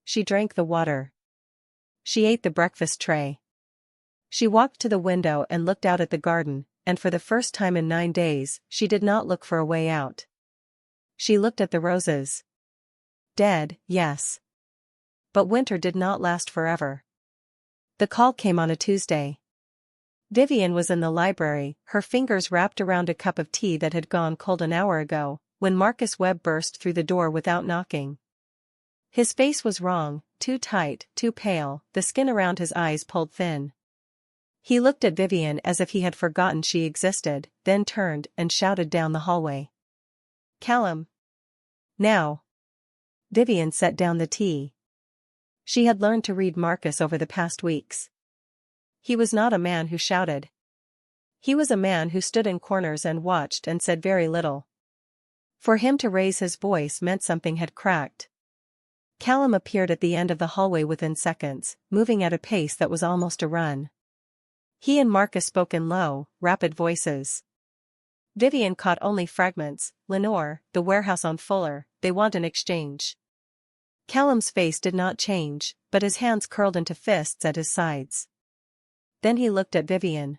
She drank the water. She ate the breakfast tray. She walked to the window and looked out at the garden, and for the first time in 9 days, she did not look for a way out. She looked at the roses. Dead, yes. But winter did not last forever. The call came on a Tuesday. Vivian was in the library, her fingers wrapped around a cup of tea that had gone cold an hour ago, when Marcus Webb burst through the door without knocking. His face was wrong, too tight, too pale, the skin around his eyes pulled thin. He looked at Vivian as if he had forgotten she existed, then turned and shouted down the hallway. "Callum! Now!" Vivian set down the tea. She had learned to read Marcus over the past weeks. He was not a man who shouted. He was a man who stood in corners and watched and said very little. For him to raise his voice meant something had cracked. Callum appeared at the end of the hallway within seconds, moving at a pace that was almost a run. He and Marcus spoke in low, rapid voices. Vivian caught only fragments. "Lenore, the warehouse on Fuller, they want an exchange." Callum's face did not change, but his hands curled into fists at his sides. Then he looked at Vivian.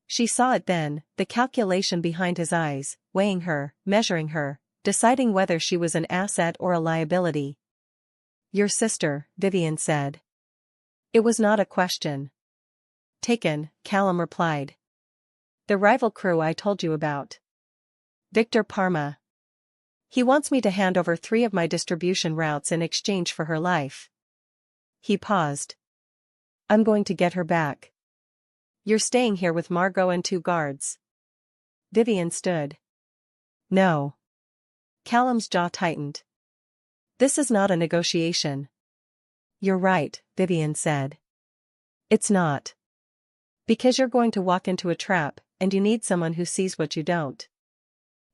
She saw it then, the calculation behind his eyes, weighing her, measuring her, deciding whether she was an asset or a liability. "Your sister," Vivian said. It was not a question. "Taken," Callum replied. "The rival crew I told you about. Victor Parma. He wants me to hand over 3 of my distribution routes in exchange for her life." He paused. "I'm going to get her back." You're staying here with Margot and 2 guards. Vivian stood. No. Callum's jaw tightened. This is not a negotiation. You're right, Vivian said. It's not. Because you're going to walk into a trap, and you need someone who sees what you don't.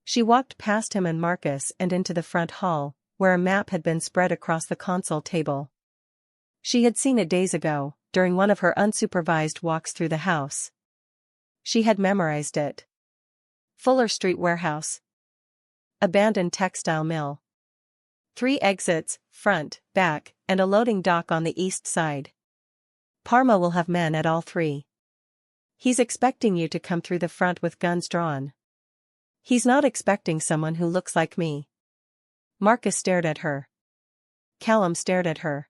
She walked past him and Marcus and into the front hall, where a map had been spread across the console table. She had seen it days ago, during one of her unsupervised walks through the house. She had memorized it. Fuller Street warehouse. Abandoned textile mill. 3 exits, front, back, and a loading dock on the east side. Parma will have men at all 3. He's expecting you to come through the front with guns drawn. He's not expecting someone who looks like me. Marcus stared at her. Callum stared at her.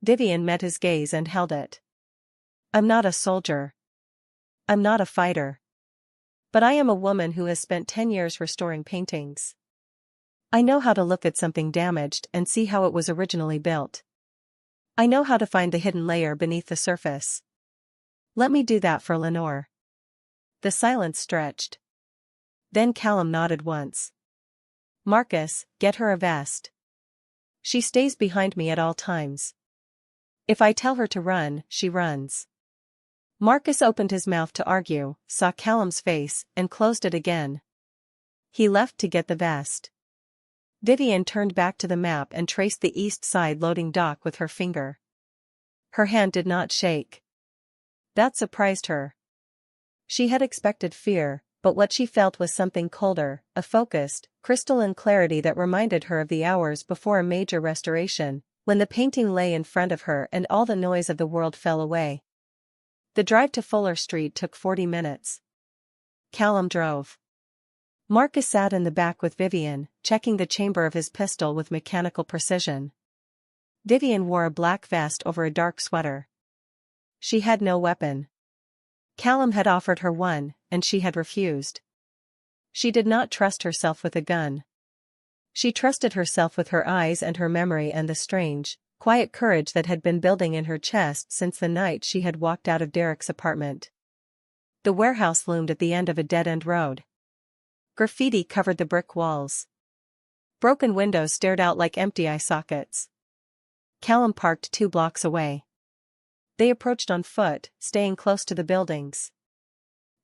Vivian met his gaze and held it. I'm not a soldier. I'm not a fighter. But I am a woman who has spent 10 years restoring paintings. I know how to look at something damaged and see how it was originally built. I know how to find the hidden layer beneath the surface. Let me do that for Lenore. The silence stretched. Then Callum nodded once. Marcus, get her a vest. She stays behind me at all times. If I tell her to run, she runs. Marcus opened his mouth to argue, saw Callum's face, and closed it again. He left to get the vest. Vivian turned back to the map and traced the east side loading dock with her finger. Her hand did not shake. That surprised her. She had expected fear, but what she felt was something colder, a focused, crystalline clarity that reminded her of the hours before a major restoration, when the painting lay in front of her and all the noise of the world fell away. The drive to Fuller Street took 40 minutes. Callum drove. Marcus sat in the back with Vivian, checking the chamber of his pistol with mechanical precision. Vivian wore a black vest over a dark sweater. She had no weapon. Callum had offered her one, and she had refused. She did not trust herself with a gun. She trusted herself with her eyes and her memory and the strange, quiet courage that had been building in her chest since the night she had walked out of Derek's apartment. The warehouse loomed at the end of a dead-end road. Graffiti covered the brick walls. Broken windows stared out like empty eye sockets. Callum parked 2 blocks away. They approached on foot, staying close to the buildings.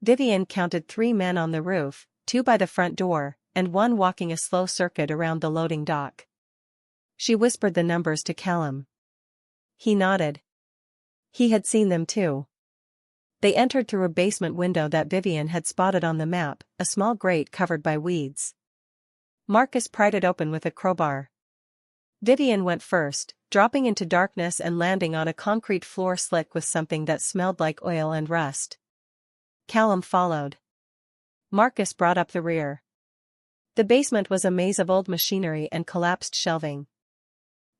Vivian counted 3 men on the roof, 2 by the front door, and 1 walking a slow circuit around the loading dock. She whispered the numbers to Callum. He nodded. He had seen them too. They entered through a basement window that Vivian had spotted on the map, a small grate covered by weeds. Marcus pried it open with a crowbar. Vivian went first, dropping into darkness and landing on a concrete floor slick with something that smelled like oil and rust. Callum followed. Marcus brought up the rear. The basement was a maze of old machinery and collapsed shelving.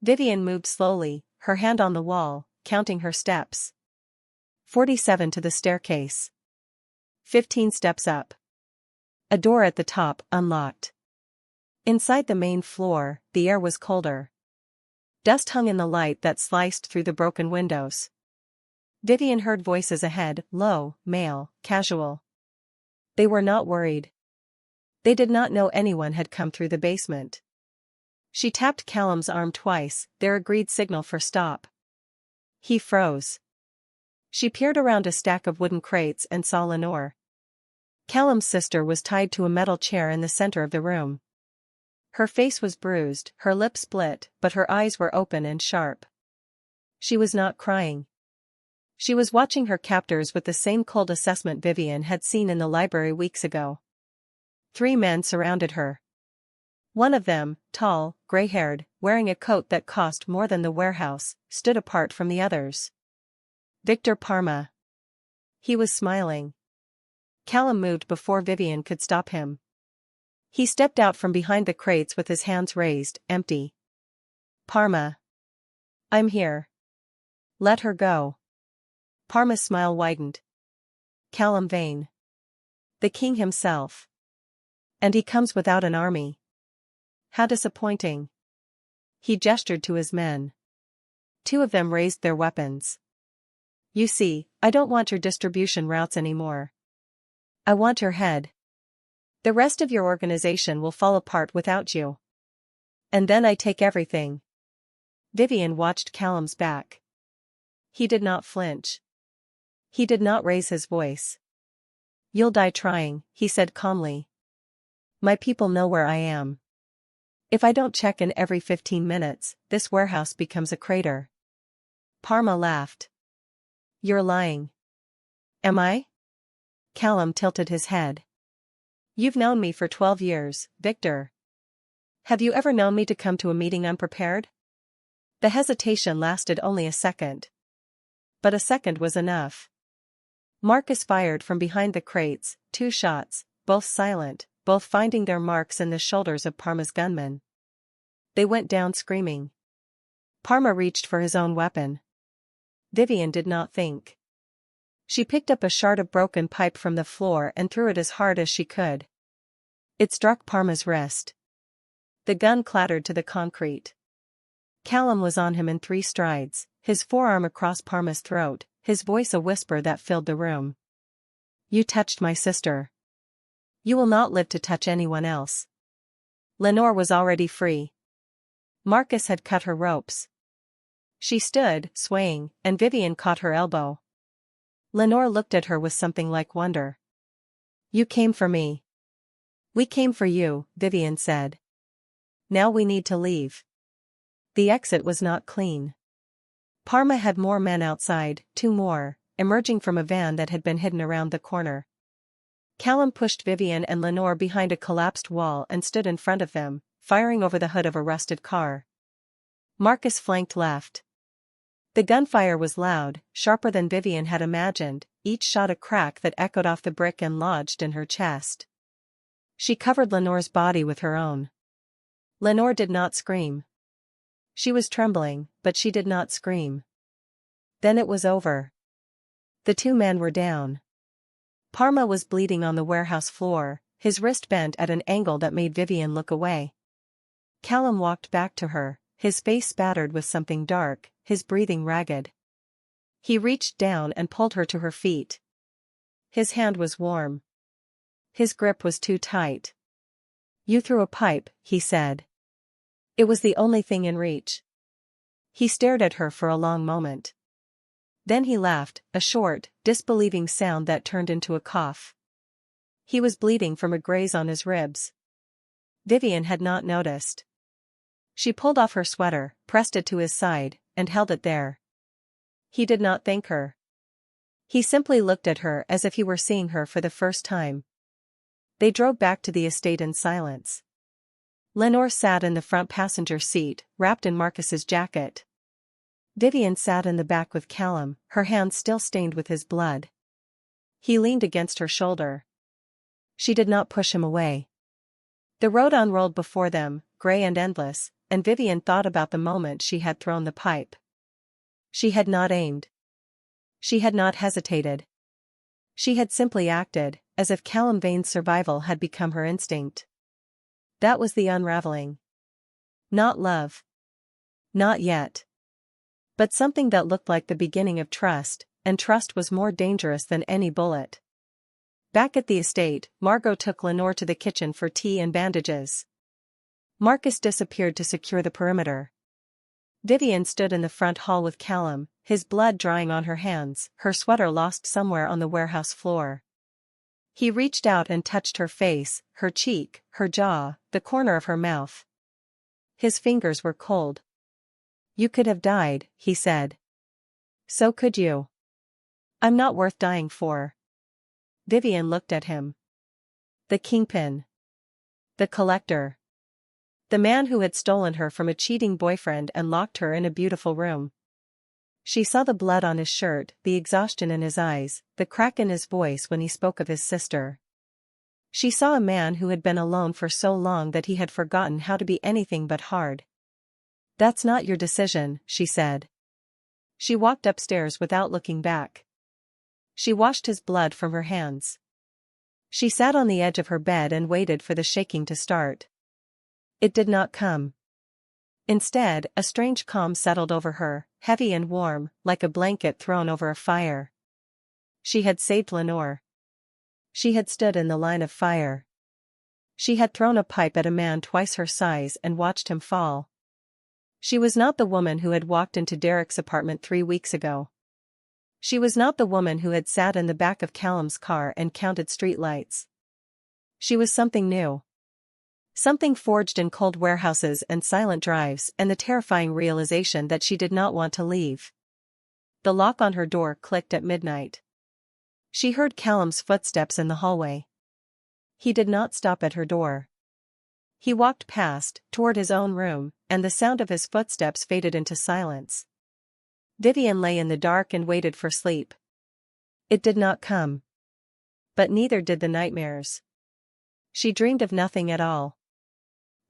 Vivian moved slowly, her hand on the wall, counting her steps. 47 to the staircase. 15 steps up. A door at the top, unlocked. Inside the main floor, the air was colder. Dust hung in the light that sliced through the broken windows. Vivian heard voices ahead, low, male, casual. They were not worried. They did not know anyone had come through the basement. She tapped Callum's arm twice, their agreed signal for stop. He froze. She peered around a stack of wooden crates and saw Lenore. Callum's sister was tied to a metal chair in the center of the room. Her face was bruised, her lips split, but her eyes were open and sharp. She was not crying. She was watching her captors with the same cold assessment Vivian had seen in the library weeks ago. 3 men surrounded her. One of them, tall, gray-haired, wearing a coat that cost more than the warehouse, stood apart from the others. Victor Parma. He was smiling. Callum moved before Vivian could stop him. He stepped out from behind the crates with his hands raised, empty. Parma. I'm here. Let her go. Parma's smile widened. Callum Vane. The king himself. And he comes without an army. How disappointing. He gestured to his men. 2 of them raised their weapons. You see, I don't want your distribution routes anymore. I want your head. The rest of your organization will fall apart without you. And then I take everything. Vivian watched Callum's back. He did not flinch. He did not raise his voice. You'll die trying, he said calmly. My people know where I am. If I don't check in every 15 minutes, this warehouse becomes a crater. Parma laughed. You're lying. Am I? Callum tilted his head. You've known me for 12 years, Victor. Have you ever known me to come to a meeting unprepared? The hesitation lasted only a second. But a second was enough. Marcus fired from behind the crates, 2 shots, both silent, both finding their marks in the shoulders of Parma's gunmen. They went down screaming. Parma reached for his own weapon. Vivian did not think. She picked up a shard of broken pipe from the floor and threw it as hard as she could. It struck Parma's wrist. The gun clattered to the concrete. Callum was on him in 3 strides, his forearm across Parma's throat, his voice a whisper that filled the room. You touched my sister. You will not live to touch anyone else. Lenore was already free. Marcus had cut her ropes. She stood, swaying, and Vivian caught her elbow. Lenore looked at her with something like wonder. You came for me. We came for you, Vivian said. Now we need to leave. The exit was not clean. Parma had more men outside, 2 more, emerging from a van that had been hidden around the corner. Callum pushed Vivian and Lenore behind a collapsed wall and stood in front of them, firing over the hood of a rusted car. Marcus flanked left. The gunfire was loud, sharper than Vivian had imagined, each shot a crack that echoed off the brick and lodged in her chest. She covered Lenore's body with her own. Lenore did not scream. She was trembling, but she did not scream. Then it was over. The 2 men were down. Parma was bleeding on the warehouse floor, his wrist bent at an angle that made Vivian look away. Callum walked back to her, his face spattered with something dark, his breathing ragged. He reached down and pulled her to her feet. His hand was warm. His grip was too tight. You threw a pipe, he said. It was the only thing in reach. He stared at her for a long moment. Then he laughed, a short, disbelieving sound that turned into a cough. He was bleeding from a graze on his ribs. Vivian had not noticed. She pulled off her sweater, pressed it to his side, and held it there. He did not thank her. He simply looked at her as if he were seeing her for the first time. They drove back to the estate in silence. Lenore sat in the front passenger seat, wrapped in Marcus's jacket. Vivian sat in the back with Callum, her hands still stained with his blood. He leaned against her shoulder. She did not push him away. The road unrolled before them, gray and endless, and Vivian thought about the moment she had thrown the pipe. She had not aimed. She had not hesitated. She had simply acted, as if Callum Vane's survival had become her instinct. That was the unraveling. Not love. Not yet. But something that looked like the beginning of trust, and trust was more dangerous than any bullet. Back at the estate, Margot took Lenore to the kitchen for tea and bandages. Marcus disappeared to secure the perimeter. Vivian stood in the front hall with Callum, his blood drying on her hands, her sweater lost somewhere on the warehouse floor. He reached out and touched her face, her cheek, her jaw, the corner of her mouth. His fingers were cold. You could have died, he said. So could you. I'm not worth dying for. Vivian looked at him. The kingpin. The collector. The man who had stolen her from a cheating boyfriend and locked her in a beautiful room. She saw the blood on his shirt, the exhaustion in his eyes, the crack in his voice when he spoke of his sister. She saw a man who had been alone for so long that he had forgotten how to be anything but hard. That's not your decision, she said. She walked upstairs without looking back. She washed his blood from her hands. She sat on the edge of her bed and waited for the shaking to start. It did not come. Instead, a strange calm settled over her, heavy and warm, like a blanket thrown over a fire. She had saved Lenore. She had stood in the line of fire. She had thrown a pipe at a man twice her size and watched him fall. She was not the woman who had walked into Derek's apartment 3 weeks ago. She was not the woman who had sat in the back of Callum's car and counted streetlights. She was something new. Something forged in cold warehouses and silent drives, and the terrifying realization that she did not want to leave. The lock on her door clicked at midnight. She heard Callum's footsteps in the hallway. He did not stop at her door. He walked past, toward his own room, and the sound of his footsteps faded into silence. Vivian lay in the dark and waited for sleep. It did not come. But neither did the nightmares. She dreamed of nothing at all.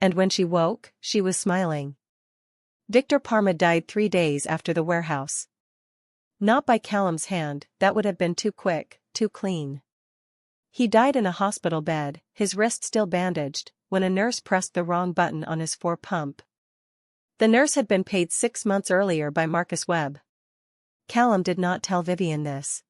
And when she woke, she was smiling. Victor Parma died 3 days after the warehouse. Not by Callum's hand, that would have been too quick, too clean. He died in a hospital bed, his wrist still bandaged, when a nurse pressed the wrong button on his 4-pump. The nurse had been paid 6 months earlier by Marcus Webb. Callum did not tell Vivian this.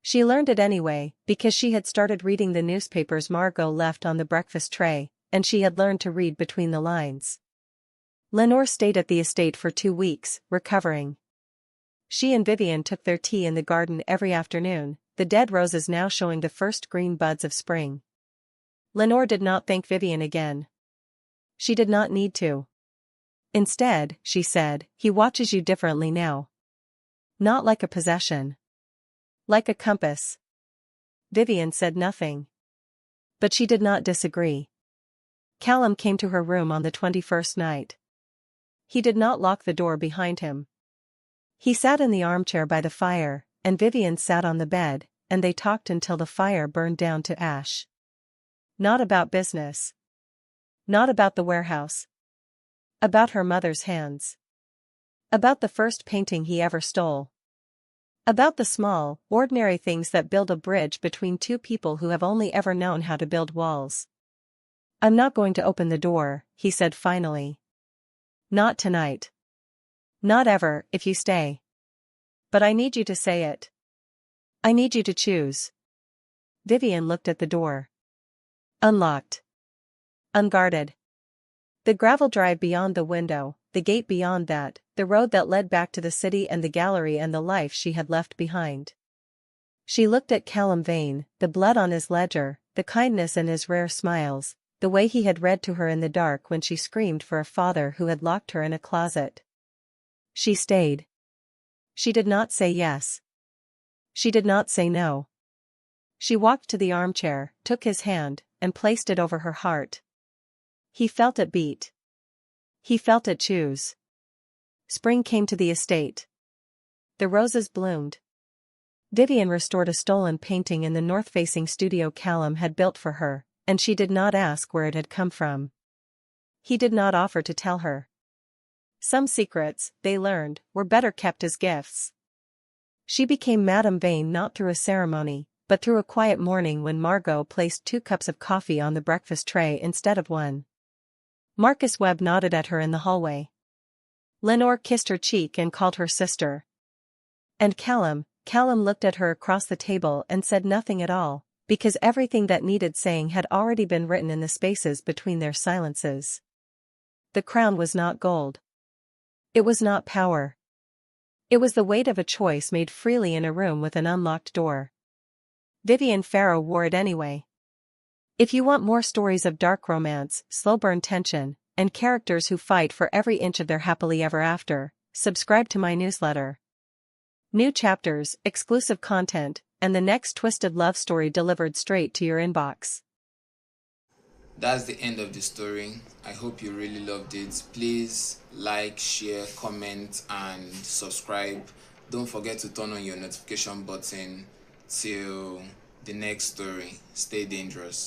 She learned it anyway, because she had started reading the newspapers Margot left on the breakfast tray, and she had learned to read between the lines. Lenore stayed at the estate for 2 weeks, recovering. She and Vivian took their tea in the garden every afternoon, the dead roses now showing the first green buds of spring. Lenore did not thank Vivian again. She did not need to. Instead, she said, he watches you differently now. Not like a possession. Like a compass. Vivian said nothing. But she did not disagree. Callum came to her room on the 21st night. He did not lock the door behind him. He sat in the armchair by the fire, and Vivian sat on the bed, and they talked until the fire burned down to ash. Not about business. Not about the warehouse. About her mother's hands. About the first painting he ever stole. About the small, ordinary things that build a bridge between two people who have only ever known how to build walls. I'm not going to open the door, he said finally. Not tonight. Not ever, if you stay. But I need you to say it. I need you to choose. Vivian looked at the door. Unlocked. Unguarded. The gravel drive beyond the window, the gate beyond that, the road that led back to the city and the gallery and the life she had left behind. She looked at Callum Vane, the blood on his ledger, the kindness in his rare smiles, the way he had read to her in the dark when she screamed for a father who had locked her in a closet. She stayed. She did not say yes. She did not say no. She walked to the armchair, took his hand, and placed it over her heart. He felt it beat. He felt it choose. Spring came to the estate. The roses bloomed. Vivian restored a stolen painting in the north-facing studio Callum had built for her, and she did not ask where it had come from. He did not offer to tell her. Some secrets, they learned, were better kept as gifts. She became Madame Vane not through a ceremony, but through a quiet morning when Margot placed 2 cups of coffee on the breakfast tray instead of 1. Marcus Webb nodded at her in the hallway. Lenore kissed her cheek and called her sister. And Callum looked at her across the table and said nothing at all, because everything that needed saying had already been written in the spaces between their silences. The crown was not gold. It was not power. It was the weight of a choice made freely in a room with an unlocked door. Vivian Farrow wore it anyway. If you want more stories of dark romance, slow burn tension, and characters who fight for every inch of their happily ever after, subscribe to my newsletter. New chapters, exclusive content, and the next twisted love story delivered straight to your inbox. That's the end of the story. I hope you really loved it. Please like, share, comment, and subscribe. Don't forget to turn on your notification button till the next story. Stay dangerous.